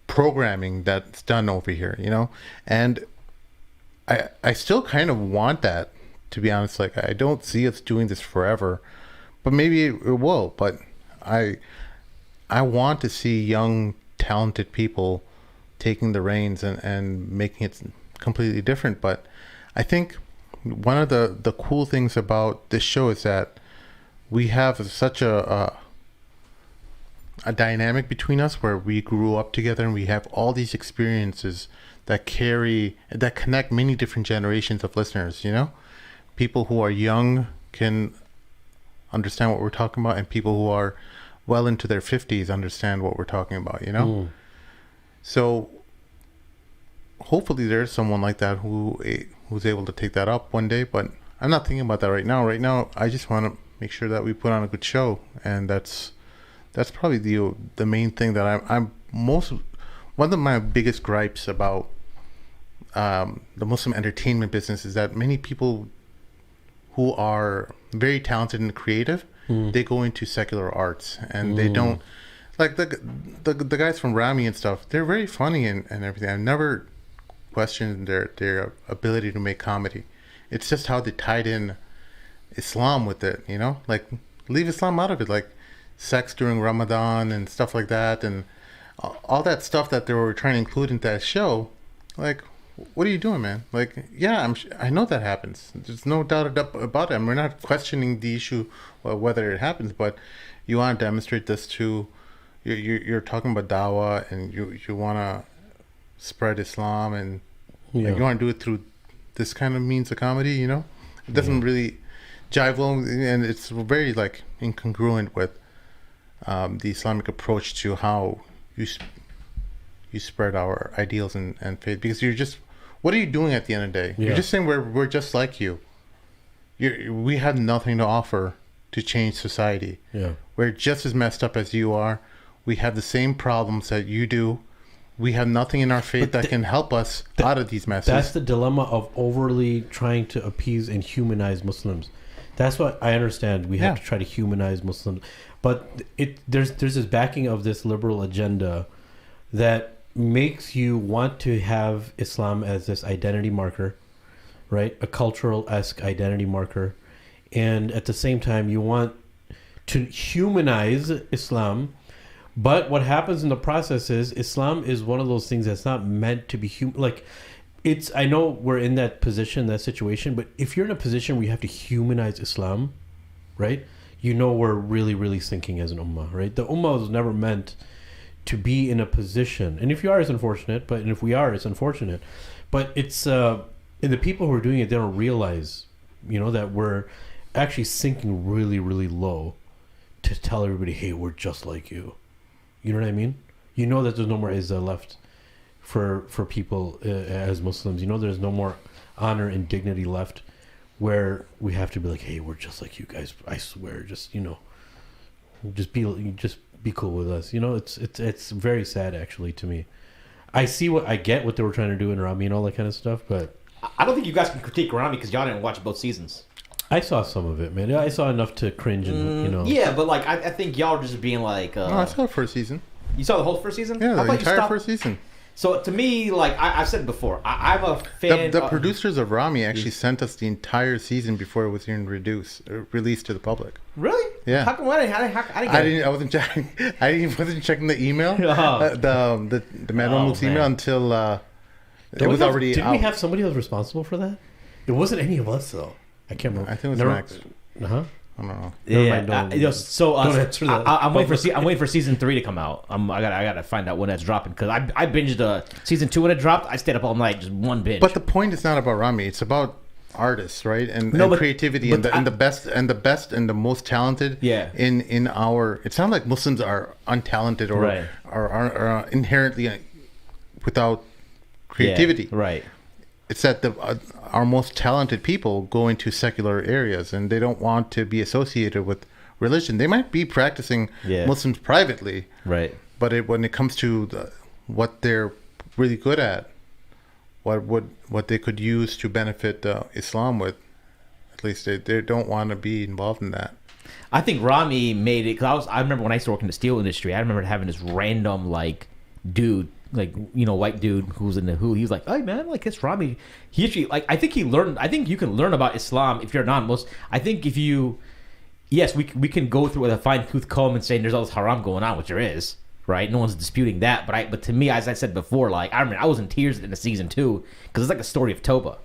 programming that's done over here, And I still kind of want that, to be honest. Like, I don't see us doing this forever, but maybe it will. But I want to see young, talented people taking the reins and making it completely different. But I think one of the cool things about this show is that we have such a dynamic between us, where we grew up together and we have all these experiences that connect many different generations of listeners, People who are young can understand what we're talking about, and people who are well into their 50s understand what we're talking about, So hopefully there's someone like that who's able to take that up one day, but I'm not thinking about that right now. Right now, I just want to make sure that we put on a good show, and that's probably the main thing that I'm one of my biggest gripes about the Muslim entertainment business is that many people who are very talented and creative, they go into secular arts, and they don't, like the guys from Rami and stuff. They're very funny and everything. I've never questioned their ability to make comedy. It's just how they tied in Islam with it, like leave Islam out of it, like sex during Ramadan and stuff like that, and all that stuff that they were trying to include into that show. Like, what are you doing, man? Like, yeah, I know that happens. There's no doubt about it. And we're not questioning the issue whether it happens, but you want to demonstrate this to, you're talking about dawah, and you want to spread Islam, and like, you want to do it through this kind of means of comedy, It doesn't really jive well, and it's very like incongruent with the Islamic approach to how you spread our ideals and faith, because what are you doing at the end of the day? You're just saying we're just like you. We have nothing to offer to change society. We're just as messed up as you are. We have the same problems that you do. We have nothing in our faith that can help us out of these messes. That's the dilemma of overly trying to appease and humanize Muslims. That's what I understand. We have to try to humanize Muslims, but there's this backing of this liberal agenda that makes you want to have Islam as this identity marker, right? A cultural-esque identity marker. And at the same time, you want to humanize Islam. But what happens in the process is Islam is one of those things that's not meant to be human. Like, I know we're in that position, that situation, but if you're in a position where you have to humanize Islam, right? We're really, really sinking as an ummah, right? The ummah was never meant to be in a position, and if you are, it's unfortunate, and if we are, it's unfortunate, but it's and the people who are doing it, they don't realize that we're actually sinking really, really low to tell everybody, hey, we're just like you. You know what I mean? That there's no more izzah left for people as Muslims. There's no more honor and dignity left, where we have to be like, hey, we're just like you guys, I swear, just be cool with us. It's very sad, actually, to me. I get what they were trying to do in Rami and all that kind of stuff, but I don't think you guys can critique Rami because y'all didn't watch both seasons. I saw some of it, man. I saw enough to cringe and, you know. Yeah, but like I think y'all were just being like. No, I saw the first season. You saw the whole first season? Yeah, the entire first season. So to me, like I've said before, I'm a fan. The producers of Rami actually sent us the entire season before it was even released to the public. Really? Yeah. How come I didn't? I wasn't checking. Wasn't checking the email. The Mad Mamluks email until it was already out. Didn't we have somebody that was responsible for that? It wasn't any of us though. I can't remember. I think it was Max. I don't know. I'm waiting for season 3 to come out. I gotta find out when that's dropping because I binged season 2 when it dropped. I stayed up all night, just one binge. But the point is not about Rami. It's about artists, right? And creativity and the best and the most talented. Yeah. In our, it's not like Muslims are untalented or are inherently without creativity. Yeah, right. It's that our most talented people go into secular areas and they don't want to be associated with religion. They might be practicing Muslims privately, right? But when it comes to what they're really good at, what they could use to benefit Islam with, at least they don't want to be involved in that. I think Rami made it because I remember when I used to work in the steel industry. I remember having this random like dude. Like, you know, white dude who's in the Who, he was like, hey man, like it's Rami. He actually, like, I think you can learn about Islam if you're non-Muslim. I think if you, yes, we can go through with a fine tooth comb and say there's all this haram going on, which there is, right? No one's disputing that. But to me, as I said before, like I remember I was in tears in the season 2 because it's like a story of Toba.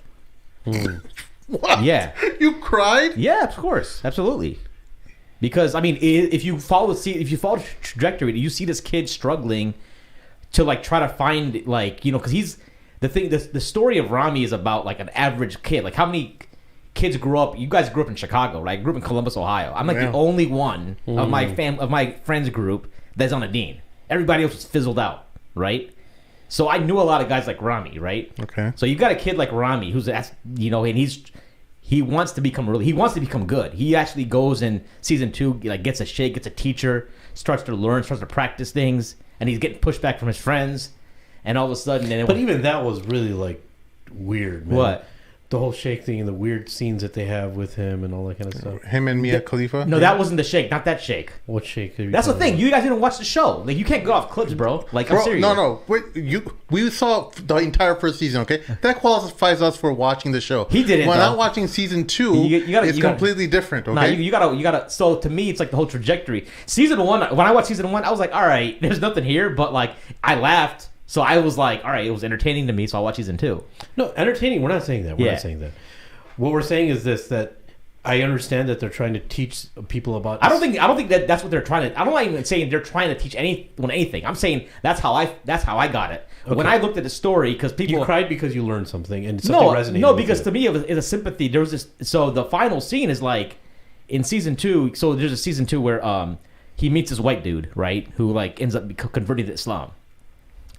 What? Yeah, you cried? Yeah, of course, absolutely. Because I mean, if you follow the trajectory, you see this kid struggling to like try to find like, you know, because he's the story of Rami is about like an average kid. Like how many kids grew up? You guys grew up in Chicago, right? I grew up in Columbus, Ohio. I'm like the only one of my friends group that's on a dean. Everybody else was fizzled out, right? So I knew a lot of guys like Rami, right? Okay. So you got a kid like Rami who's, you know, and he wants to become good. He actually goes in season 2, like gets a teacher, starts to practice things. And he's getting pushed back from his friends, and all of a sudden... even that was really, like, weird, man. What? The whole Sheikh thing and the weird scenes that they have with him and all that kind of stuff. Him and Mia Khalifa? No, that wasn't the Sheikh. Not that Sheikh. What Sheikh? That's the thing. You guys didn't watch the show. Like, you can't go off clips, bro. Like, I'm serious. No. Wait, we saw the entire first season, okay? That qualifies us for watching the show. He didn't, when I'm watching season 2, it's completely different, okay? Nah, you gotta... So, to me, it's like the whole trajectory. Season 1, when I watched season 1, I was like, all right, there's nothing here, but, like, I laughed. So I was like, all right, it was entertaining to me, so I'll watch season 2. No, entertaining, we're not saying that. We're not saying that. What we're saying is this, that I understand that they're trying to teach people about... I don't think that's what they're trying to... I'm not even saying they're trying to teach anyone anything. I'm saying that's how I got it. Okay. When I looked at the story, because people... You cried because you learned something and something resonated. No, because to me it was a sympathy. There was this... So the final scene is like, in season 2... So there's a season 2 where he meets this white dude, right? Who like ends up converting to Islam,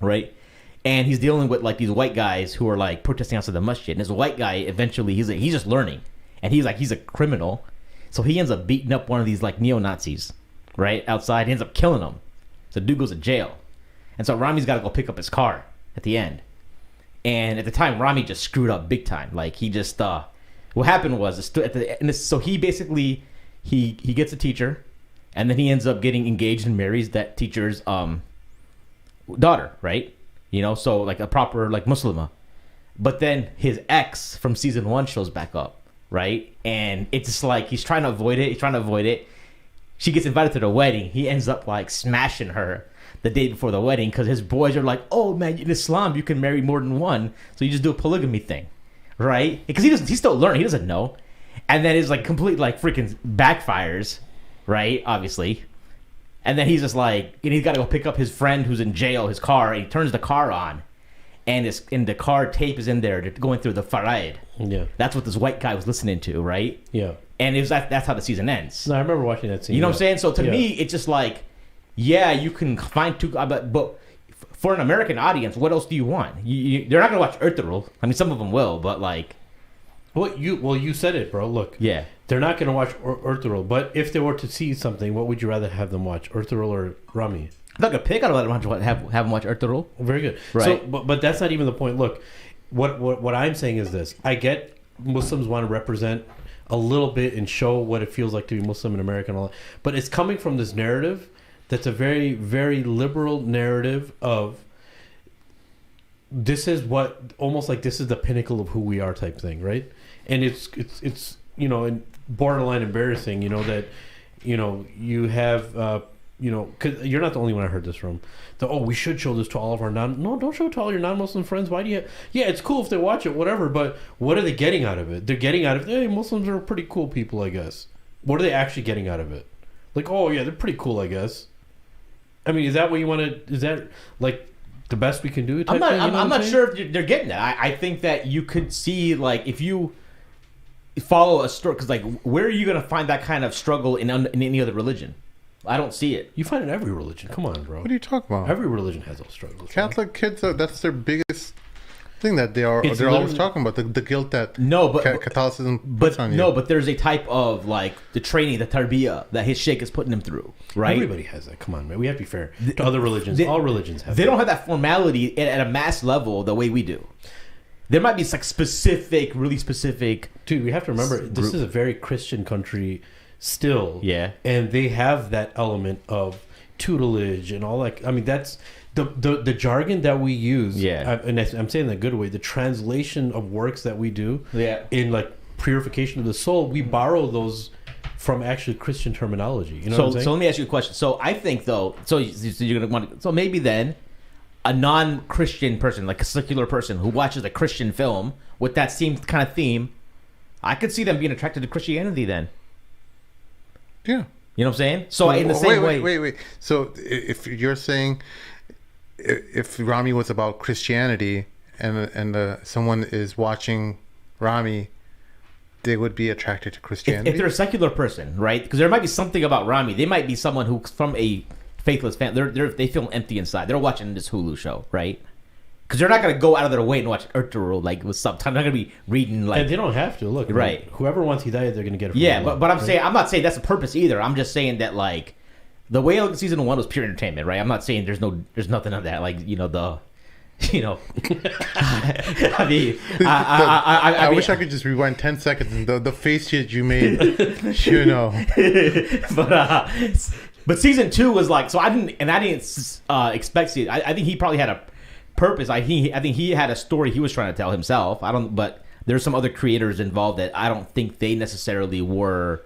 right? And he's dealing with like these white guys who are like protesting outside the masjid. And this white guy eventually he's just learning, and he's a criminal, so he ends up beating up one of these like neo-Nazis, right outside. He ends up killing him. So the dude goes to jail, and so Rami's got to go pick up his car at the end. And at the time, Rami just screwed up big time. Like he just what happened was so he basically he gets a teacher, and then he ends up getting engaged and marries that teacher's daughter, right? You know, so like a proper like Muslimah. But then his ex from season 1 shows back up, right? And it's just like he's trying to avoid it. She gets invited to the wedding. He ends up like smashing her the day before the wedding because his boys are like, oh man, in Islam you can marry more than one, so you just do a polygamy thing, right? Because he's still learning. He doesn't know. And then it's like complete like freaking backfires, right? Obviously. And then he's just like, and he's got to go pick up his friend who's in jail, his car, and he turns the car on, and the car tape is in there going through the faraid. Yeah. That's what this white guy was listening to, right? Yeah. And it was that's how the season ends. No, I remember watching that scene. You know what I'm saying? So to me, it's just like, yeah, you can find two, but for an American audience, what else do you want? They're not going to watch Ertugrul. I mean, some of them will, but like... Well, you said it, bro. Look. Yeah. They're not going to watch Ertugrul, but if they were to see something, what would you rather have them watch, Ertugrul or Rami? I'm not going to pick. I don't want to have them watch Ertugrul. Very good. Right. So, but that's not even the point. Look, what I'm saying is this. I get Muslims want to represent a little bit and show what it feels like to be Muslim in America and all that. But it's coming from this narrative that's a very, very liberal narrative of this is what, almost like this is the pinnacle of who we are type thing, right? And it's and borderline embarrassing, that, you have, because you're not the only one I heard this from. We should show this to all of our don't show it to all your non-Muslim friends. Why do you? Yeah, it's cool if they watch it, whatever. But what are they getting out of it? They're getting out of it. Hey, Muslims are pretty cool people, I guess. What are they actually getting out of it? Like, oh yeah, they're pretty cool, I guess. I mean, is that what you want to? Is that like the best we can do? I'm not sure if they're getting that. I think that you could see, like, if you follow a story, because like, where are you going to find that kind of struggle in any other religion? I don't see it. You find it in every religion. Come on, bro. What are you talking about? Every religion has those struggles. Catholic kids, that's their biggest thing that they're always talking about, the guilt that Catholicism puts on you. No, but there's a type of, like, the training, the tarbiyah that his sheikh is putting them through, right? Everybody has that. Come on, man. We have to be fair to other religions. All religions have They don't have that formality at a mass level the way we do. There might be like really specific... Dude, we have to remember, this is a very Christian country still. Yeah. And they have that element of tutelage and all that. I mean, that's the jargon that we use. Yeah. And I'm saying that in a good way. The translation of works that we do. Yeah. In like purification of the soul, we borrow those from actually Christian terminology. You know what I'm saying? So let me ask you a question. So I think though, so you're gonna want to, so maybe then a non-Christian person, like a secular person who watches a Christian film with that same kind of theme, I could see them being attracted to Christianity then. Yeah. You know what I'm saying? So in the same way. Wait. So if you're saying if Rami was about Christianity and someone is watching Rami, they would be attracted to Christianity? If they're a secular person, right? Because there might be something about Rami. They might be someone who's from a faithless family. They feel empty inside. They're watching this Hulu show, right? Because they're not going to go out of their way and watch Ertugrul, like, with subtitles. They're not going to be reading, like... And they don't have to. Look, right. Whoever wants Hidayah, they're going to get it from Yeah, but I'm not saying that's the purpose either. I'm just saying that, like, the way season 1 was pure entertainment, right? I'm not saying there's nothing of that. Like, I mean... I wish I could just rewind 10 seconds and the face shit you made, But season 2 was like... So I didn't expect it. I think he probably had a purpose. I think he had a story he was trying to tell himself. But there's some other creators involved that I don't think they necessarily were.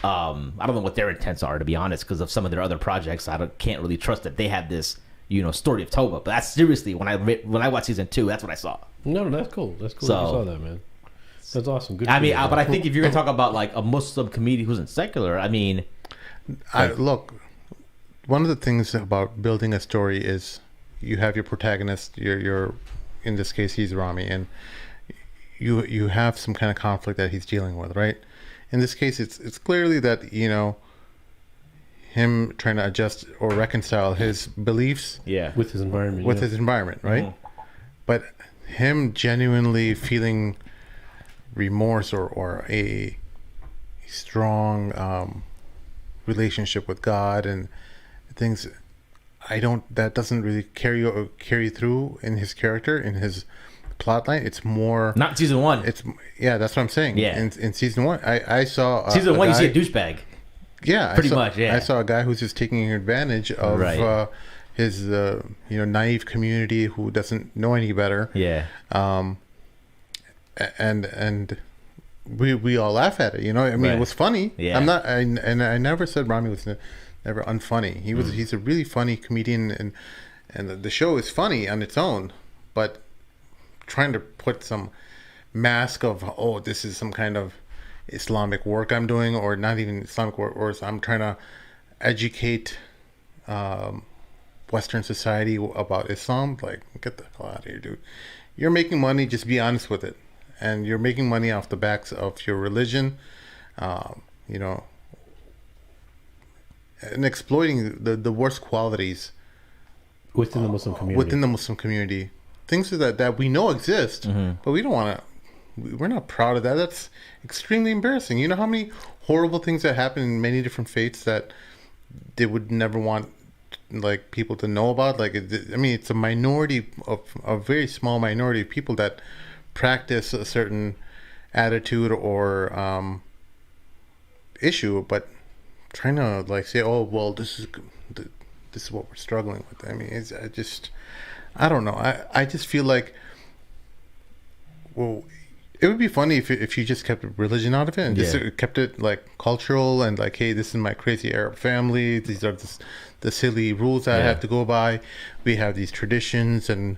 I don't know what their intents are, to be honest, because of some of their other projects. Can't really trust that they have this, story of Toba. But that's seriously when I watched season 2, that's what I saw. No, that's cool. That's cool. So, you saw that, man. That's awesome. Good. I mean, but I think if you're gonna talk about like a Muslim comedian who isn't secular, I mean, look, one of the things about building a story is you have your protagonist. You're in this case, he's Rami, and you have some kind of conflict that he's dealing with, right? In this case, it's clearly that him trying to adjust or reconcile his beliefs, with his environment, right? Mm-hmm. But him genuinely feeling remorse or a strong relationship with God and things. That doesn't really carry through in his character, in his plotline. It's more not season 1. It's that's what I'm saying. Yeah. In season 1, I saw season 1. You see a douchebag. Yeah, pretty much. Yeah. I saw a guy who's just taking advantage of his naive community who doesn't know any better. Yeah. And we all laugh at it. I mean, it was funny. Yeah. I never said Rami was never unfunny. He's a really funny comedian, and the show is funny on its own, but trying to put some mask of this is some kind of Islamic work I'm doing, or not even Islamic work, or I'm trying to educate Western society about Islam. Like, get the hell out of here, dude. You're making money, just be honest with it. And you're making money off the backs of your religion, and exploiting the worst qualities within the Muslim community. Things that we know exist, mm-hmm. but we don't want to. We're not proud of that. That's extremely embarrassing. You know how many horrible things that happen in many different faiths that they would never want like people to know about. Like, it's a minority of a very small minority of people that practice a certain attitude or issue, but trying to like say, oh well, this is what we're struggling with. I mean, I don't know. I just feel like, well, it would be funny if you just kept religion out of it and just kept it like cultural and like, hey, this is my crazy Arab family. These are the silly rules that I have to go by. We have these traditions and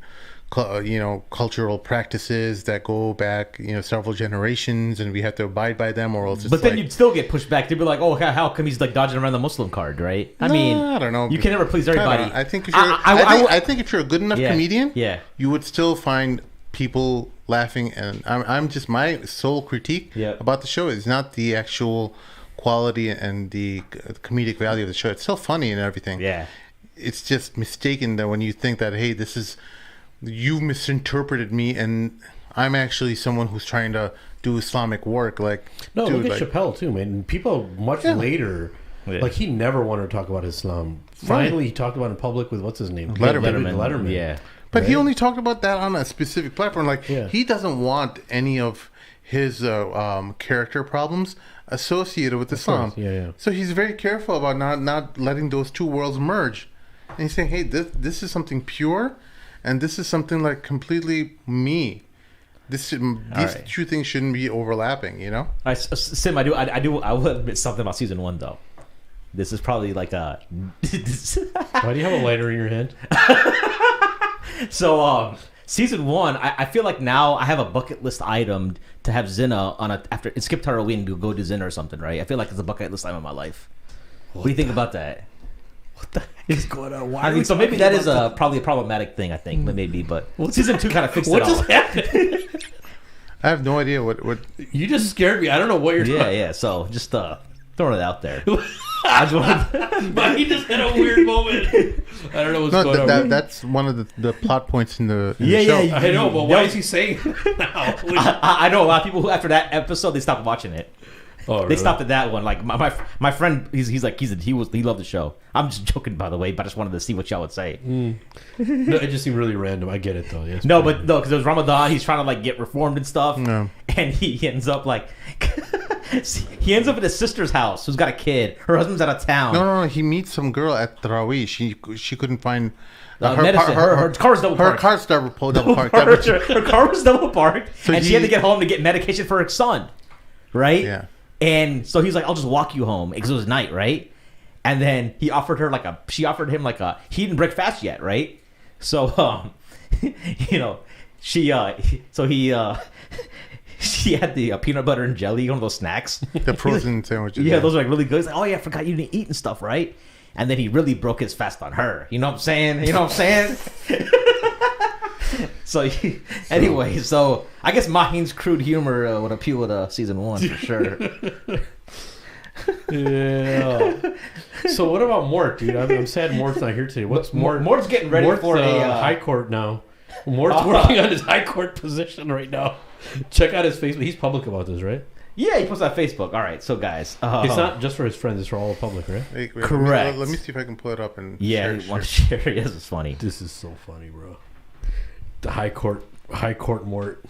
cultural practices that go back several generations, and we have to abide by them, or else. But then you'd still get pushed back. They'd be like, "Oh, how come he's like dodging around the Muslim card, right?" I mean, I don't know. You can never please everybody. I think if you're, I think if you're a good enough comedian, you would still find people laughing. And I'm just, my sole critique about the show is not the actual quality and the comedic value of the show. It's still funny and everything. Yeah, it's just mistaken that when you think that, hey, you misinterpreted me, and I'm actually someone who's trying to do Islamic work. Like, no, dude, look at Chappelle too, man. People much later, like, he never wanted to talk about Islam. Finally, he talked about it in public with what's his name, Letterman. Yeah, but he only talked about that on a specific platform. Like, he doesn't want any of his character problems associated with Islam. So he's very careful about not letting those two worlds merge. And he's saying, hey, this is something pure. And this is something like completely me. These two things shouldn't be overlapping, Sim, I will admit something about season 1 though. This is probably like a. Why do you have a lighter in your hand? So, season 1, I feel like now I have a bucket list item to have Zina after it skipped Halloween to go to Zina or something, right? I feel like it's a bucket list item in my life. What do you think about that? What the heck is going on? Why so maybe that is probably a problematic thing, I think, maybe, but season 2 kind of fixed it all. What just happened? I have no idea what. You just scared me. I don't know what you're talking. Yeah. So just throwing it out there. But he just had a weird moment. I don't know what's going on. That's one of the plot points in the show. Yeah, I know, but why is he saying now? I know a lot of people who, after that episode, they stopped watching it. Oh, they stopped at that one. Like my friend, he loved the show. I'm just joking, by the way, but I just wanted to see what y'all would say. No, it just seemed really random. I get it though. Yeah, because it was Ramadan. He's trying to like get reformed and stuff, and he ends up like he ends up at his sister's house, who's got a kid. Her husband's out of town. No. He meets some girl at Tarawih. She couldn't find. Her car was double parked. Her car's double parked. Her car was double parked, and she had to get home to get medication for her son. Right? Yeah. And so he's like, I'll just walk you home, because it was night, right? And then she offered him he didn't break fast yet, right? So, she had the peanut butter and jelly, one of those snacks. The frozen sandwiches. Yeah, those are like really good. He's like, oh yeah, I forgot you didn't eat and stuff, right? And then he really broke his fast on her. You know what I'm saying? So I guess Maheen's crude humor would appeal to season 1 for sure. Yeah. So what about Mort, dude? I'm sad Mort's not here today. What's Mort? Mort's getting ready for a high court now. Mort's working on his high court position right now. Check out his Facebook. He's public about this, right? Yeah, he posts on Facebook. All right, so guys, it's not just for his friends; it's for all the public, right? Wait, correct. Let me see if I can pull it up and share. Yes, it's funny. This is so funny, bro. The high court Mort.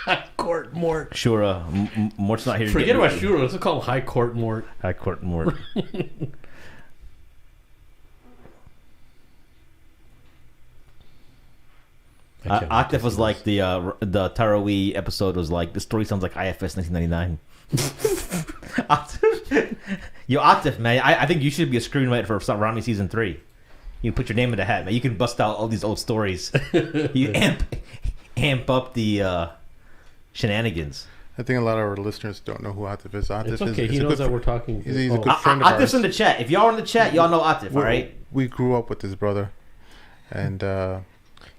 High court Mort. Shura. Mort's not here. Forget about Shura. Let's call him High Court Mort. High Court Mort. Atif was like the Tarawih episode was like, the story sounds like IFS 1999. Yo, Atif, man, I think you should be a screenwriter for Rami season 3. You put your name in the hat, man. You can bust out all these old stories. You amp up the shenanigans. I think a lot of our listeners don't know who Atif is. It's okay. He knows that we're talking. He's a good friend of ours. Atif's in the chat. If y'all are in the chat, y'all know Atif, all right? We grew up with his brother. And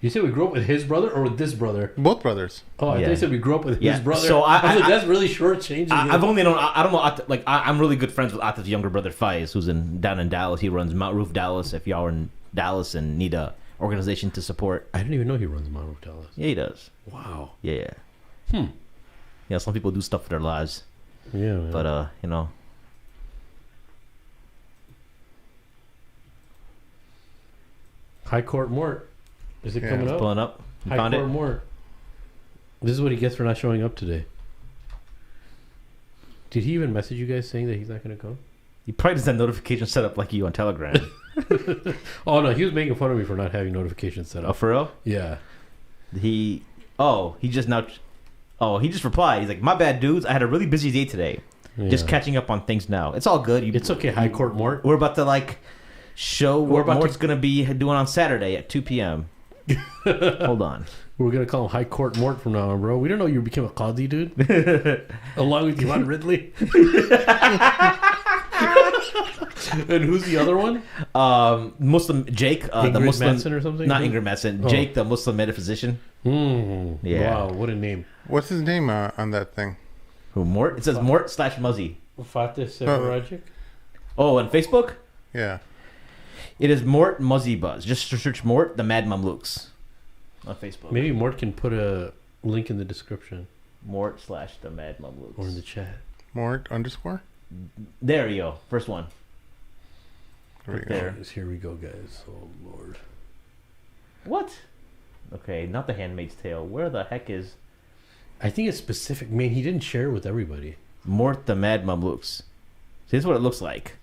you said we grew up with his brother or with this brother? Both brothers. Oh, I think you said we grew up with his brother. So that's really short-changing. I've only known. I don't know. Like I'm really good friends with Atif's younger brother Faiz, who's down in Dallas. He runs Mount Roof Dallas. If y'all are in Dallas and need a organization to support, I didn't even know he runs Mount Roof Dallas. Yeah, he does. Wow. Yeah. Yeah, some people do stuff for their lives. Yeah. Man. But High Court Mort. Is it coming up? Pulling up. High Court Mort. This is what he gets for not showing up today. Did he even message you guys saying that he's not going to come? He probably doesn't have notifications set up like you on Telegram. Oh, no. He was making fun of me for not having notifications set up. Oh, for real? Yeah. He just replied. He's like, my bad, dudes. I had a really busy day today. Yeah. Just catching up on things now. It's all good. It's okay, High Court Mort. We're about to, show what Mort's going to be doing on Saturday at 2 p.m. Hold on. We're going to call him High Court Mort from now on, bro. We don't know you became a Qadi, dude. Along with Yvonne Ridley. And who's the other one? Muslim Jake, the Muslim Madsen or something. Not Ingrid Madsen. Jake, the Muslim metaphysician. Yeah. Wow, what a name! What's his name on that thing? Who, Mort? It says Mort/Muzzy. Fateh Severajic. Oh, on Facebook? Yeah. It is Mort Muzzy Buzz. Just search Mort, the Mad Mamluks on Facebook. Maybe Mort can put a link in the description. Mort/the Mad Mamluks. Or in the chat. Mort _ There you go. First one. There. Here we go, guys. Oh, Lord. What? Okay, not The Handmaid's Tale. Where the heck is... I think it's specific. Man, he didn't share it with everybody. Mort the Mad Mamluks. See, this is what it looks like.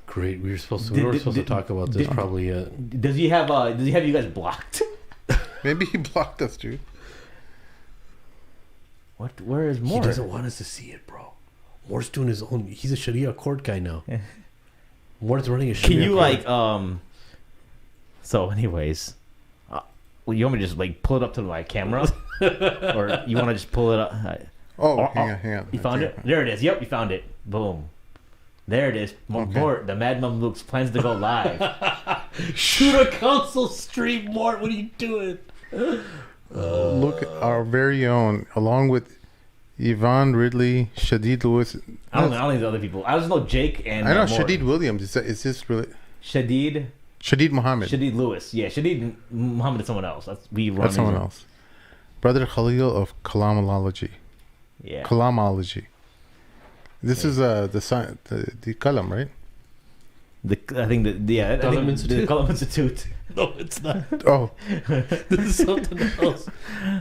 Great. We were supposed to talk about this probably. Does he have you guys blocked? Maybe he blocked us, dude. What? Where is Mort? He doesn't want us to see it, bro. Mort's doing his own. He's a Shariah Court guy now. Mort's running a Shariah Court. So, anyways, you want me to just pull it up to my camera, or you want to just pull it up? Hang on. You found it? There it is. Yep, you found it. Boom. There it is. Mort, the Mad Mamluks plans to go live. Shoot a council stream, Mort. What are you doing? Look at our very own, along with Yvonne Ridley, Shadid Lewis. I don't know the other people. I just know Jake and I know Mort. Shadid Williams. Is this really Shadid Muhammad? Shadid Lewis. Yeah, Shadid Muhammad is someone else. That's someone else. Brother Khalil of Kalamology. Yeah. Kalamology. This is the Kalam, right? The Kalam Institute. No, it's not. Oh. This is something else.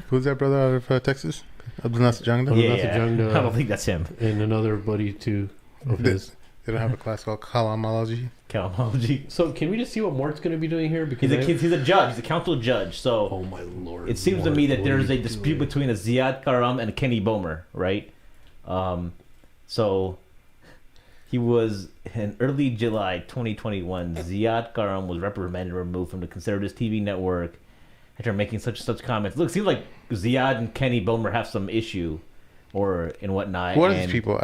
Who's that brother out of Texas? Abdul Nasser Jangda? I don't think that's him. And another buddy, too, of his. They don't have a class called Kalamology? Kalamology. So can we just see what Mort's going to be doing here? Because he's a judge. He's a council judge. So oh, my Lord. It seems to me that there's a dispute between a Ziad Karam and a Kenny Bomer, right? So he was in early July 2021. Ziad Karam was reprimanded and removed from the Conservatives TV network after making such comments. Look, it seems like Ziad and Kenny Bomer have some issue, or and whatnot. What are these people?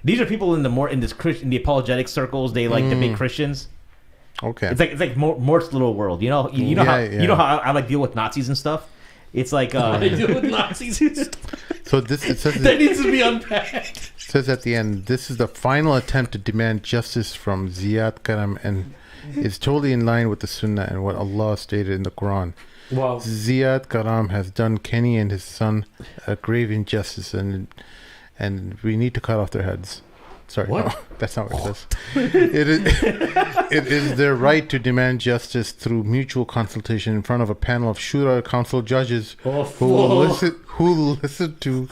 These are people in the apologetic circles. They debate Christians. Okay. It's like Mort's little world. You know how I deal with Nazis and stuff. It's like I deal with Nazis and stuff. So it says that needs to be unpacked. It says at the end, this is the final attempt to demand justice from Ziad Karam and is totally in line with the Sunnah and what Allah stated in the Quran. Wow. Ziad Karam has done Kenny and his son a grave injustice, and we need to cut off their heads. Sorry, what? No, that's not what it says. It is their right to demand justice through mutual consultation in front of a panel of Shura Council judges who will listen to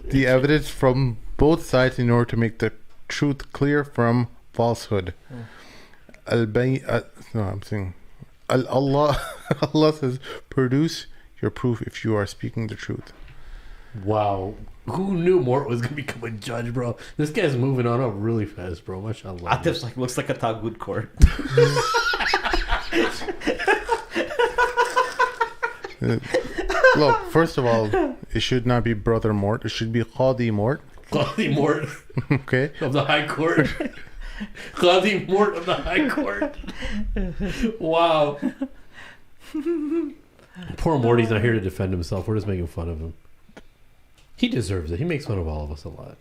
the evidence from both sides in order to make the truth clear from falsehood. Allah says, produce your proof if you are speaking the truth. Wow. Who knew Mort was going to become a judge, bro? This guy's moving on up really fast, bro. MashaAllah. This looks like a Taghut court. Look, first of all, it should not be Brother Mort. It should be Qadi Mort. Qadi Mort. Okay. Of the High Court. Qadi Mort of the High Court. Wow. Poor Morty's not here to defend himself. We're just making fun of him. He deserves it. He makes fun of all of us a lot.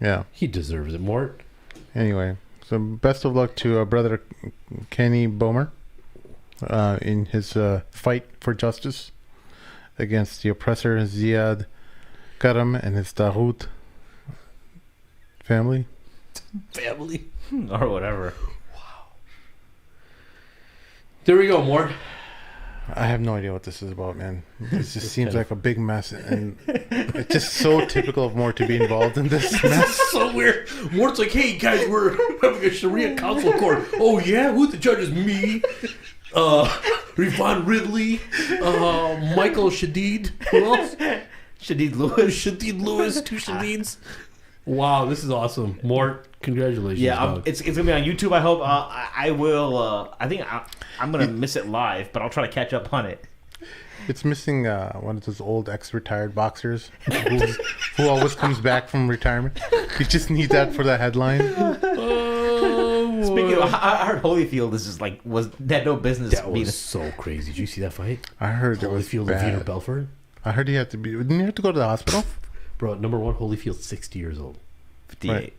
Yeah. He deserves it. Mort. Anyway, so best of luck to Brother Kenny Bomer in his fight for justice against the oppressor Ziad Karam and his Taghut family. Or whatever. Wow. There we go, Mort. I have no idea what this is about, man. It just seems like a big mess, and it's just so typical of Mort to be involved in this mess. So weird. Mort's like, hey guys, we're having a Shariah Council court. Oh yeah, who's the judges? Me, Rivon Ridley, Michael Shadid. Who else? Shadid Lewis, two Shadids. Wow, this is awesome. Mort, congratulations. Yeah, it's going to be on YouTube, I hope. I will, I think I'm going to miss it live, but I'll try to catch up on it. It's missing one of those old ex-retired boxers who always comes back from retirement. You just need that for the headline. Speaking of, I heard Holyfield had no business. That was so crazy. Did you see that fight? I heard Holyfield and Vitor Belfort. I heard didn't he have to go to the hospital? Bro, number one, Holyfield's 60 years old. 58. Right.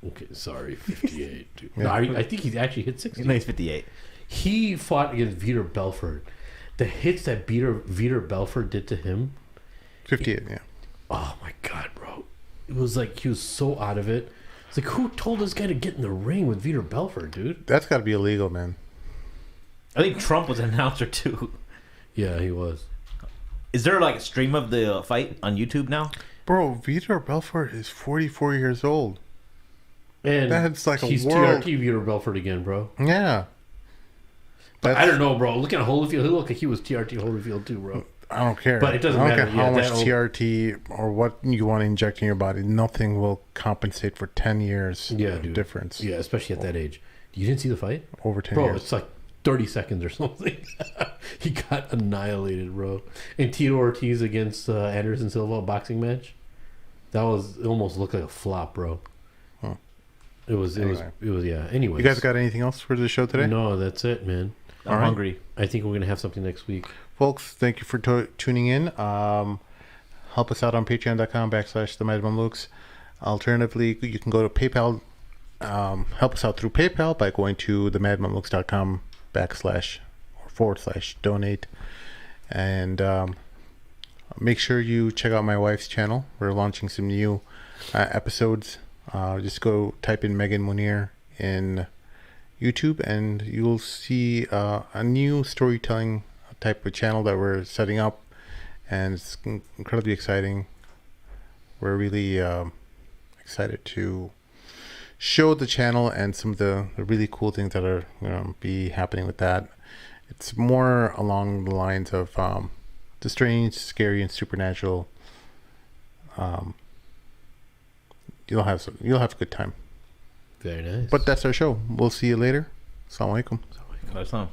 Okay, sorry, 58. Dude. Yeah. No, I think he's actually hit 60. No, he's 58. He fought against Vitor Belfort. The hits that Vitor Belfort did to him. 58, yeah. Oh my God, bro. It was like he was so out of it. It's like, who told this guy to get in the ring with Vitor Belfort, dude? That's got to be illegal, man. I think Trump was an announcer too. Yeah, he was. Is there like a stream of the fight on YouTube now? Bro, Vitor Belfort is 44 years old. And that's like he's world. TRT Vitor Belfort again, bro. Yeah. But I don't know, bro. Looking at Holyfield, he looked like he was TRT Holyfield too, bro. I don't care. But it doesn't matter. matter. I don't care how much TRT or what you want to inject in your body. Nothing will compensate for 10 years difference. Yeah, especially at that age. You didn't see the fight? Over 10 years. Bro, it's like 30 seconds or something. He got annihilated, bro. And Tito Ortiz against Anderson Silva boxing match. It almost looked like a flop, bro. Huh. It was, yeah. Anyways. You guys got anything else for the show today? No, that's it, man. I'm hungry. I think we're going to have something next week. Folks, thank you for tuning in. Help us out on patreon.com/the Mad Mamluks. Alternatively, you can go to PayPal. Help us out through PayPal by going to themadmamluks.com/donate. And make sure you check out my wife's channel. We're launching some new episodes. Just go type in Megan Munir in YouTube and you'll see a new storytelling type of channel that we're setting up, and it's incredibly exciting. We're really excited to show the channel and some of the really cool things that are going to be happening with that. It's more along the lines of the strange, scary, and supernatural. You'll have a good time. Very nice. But that's our show. We'll see you later. Assalamu alaikum. Assalamu alaikum.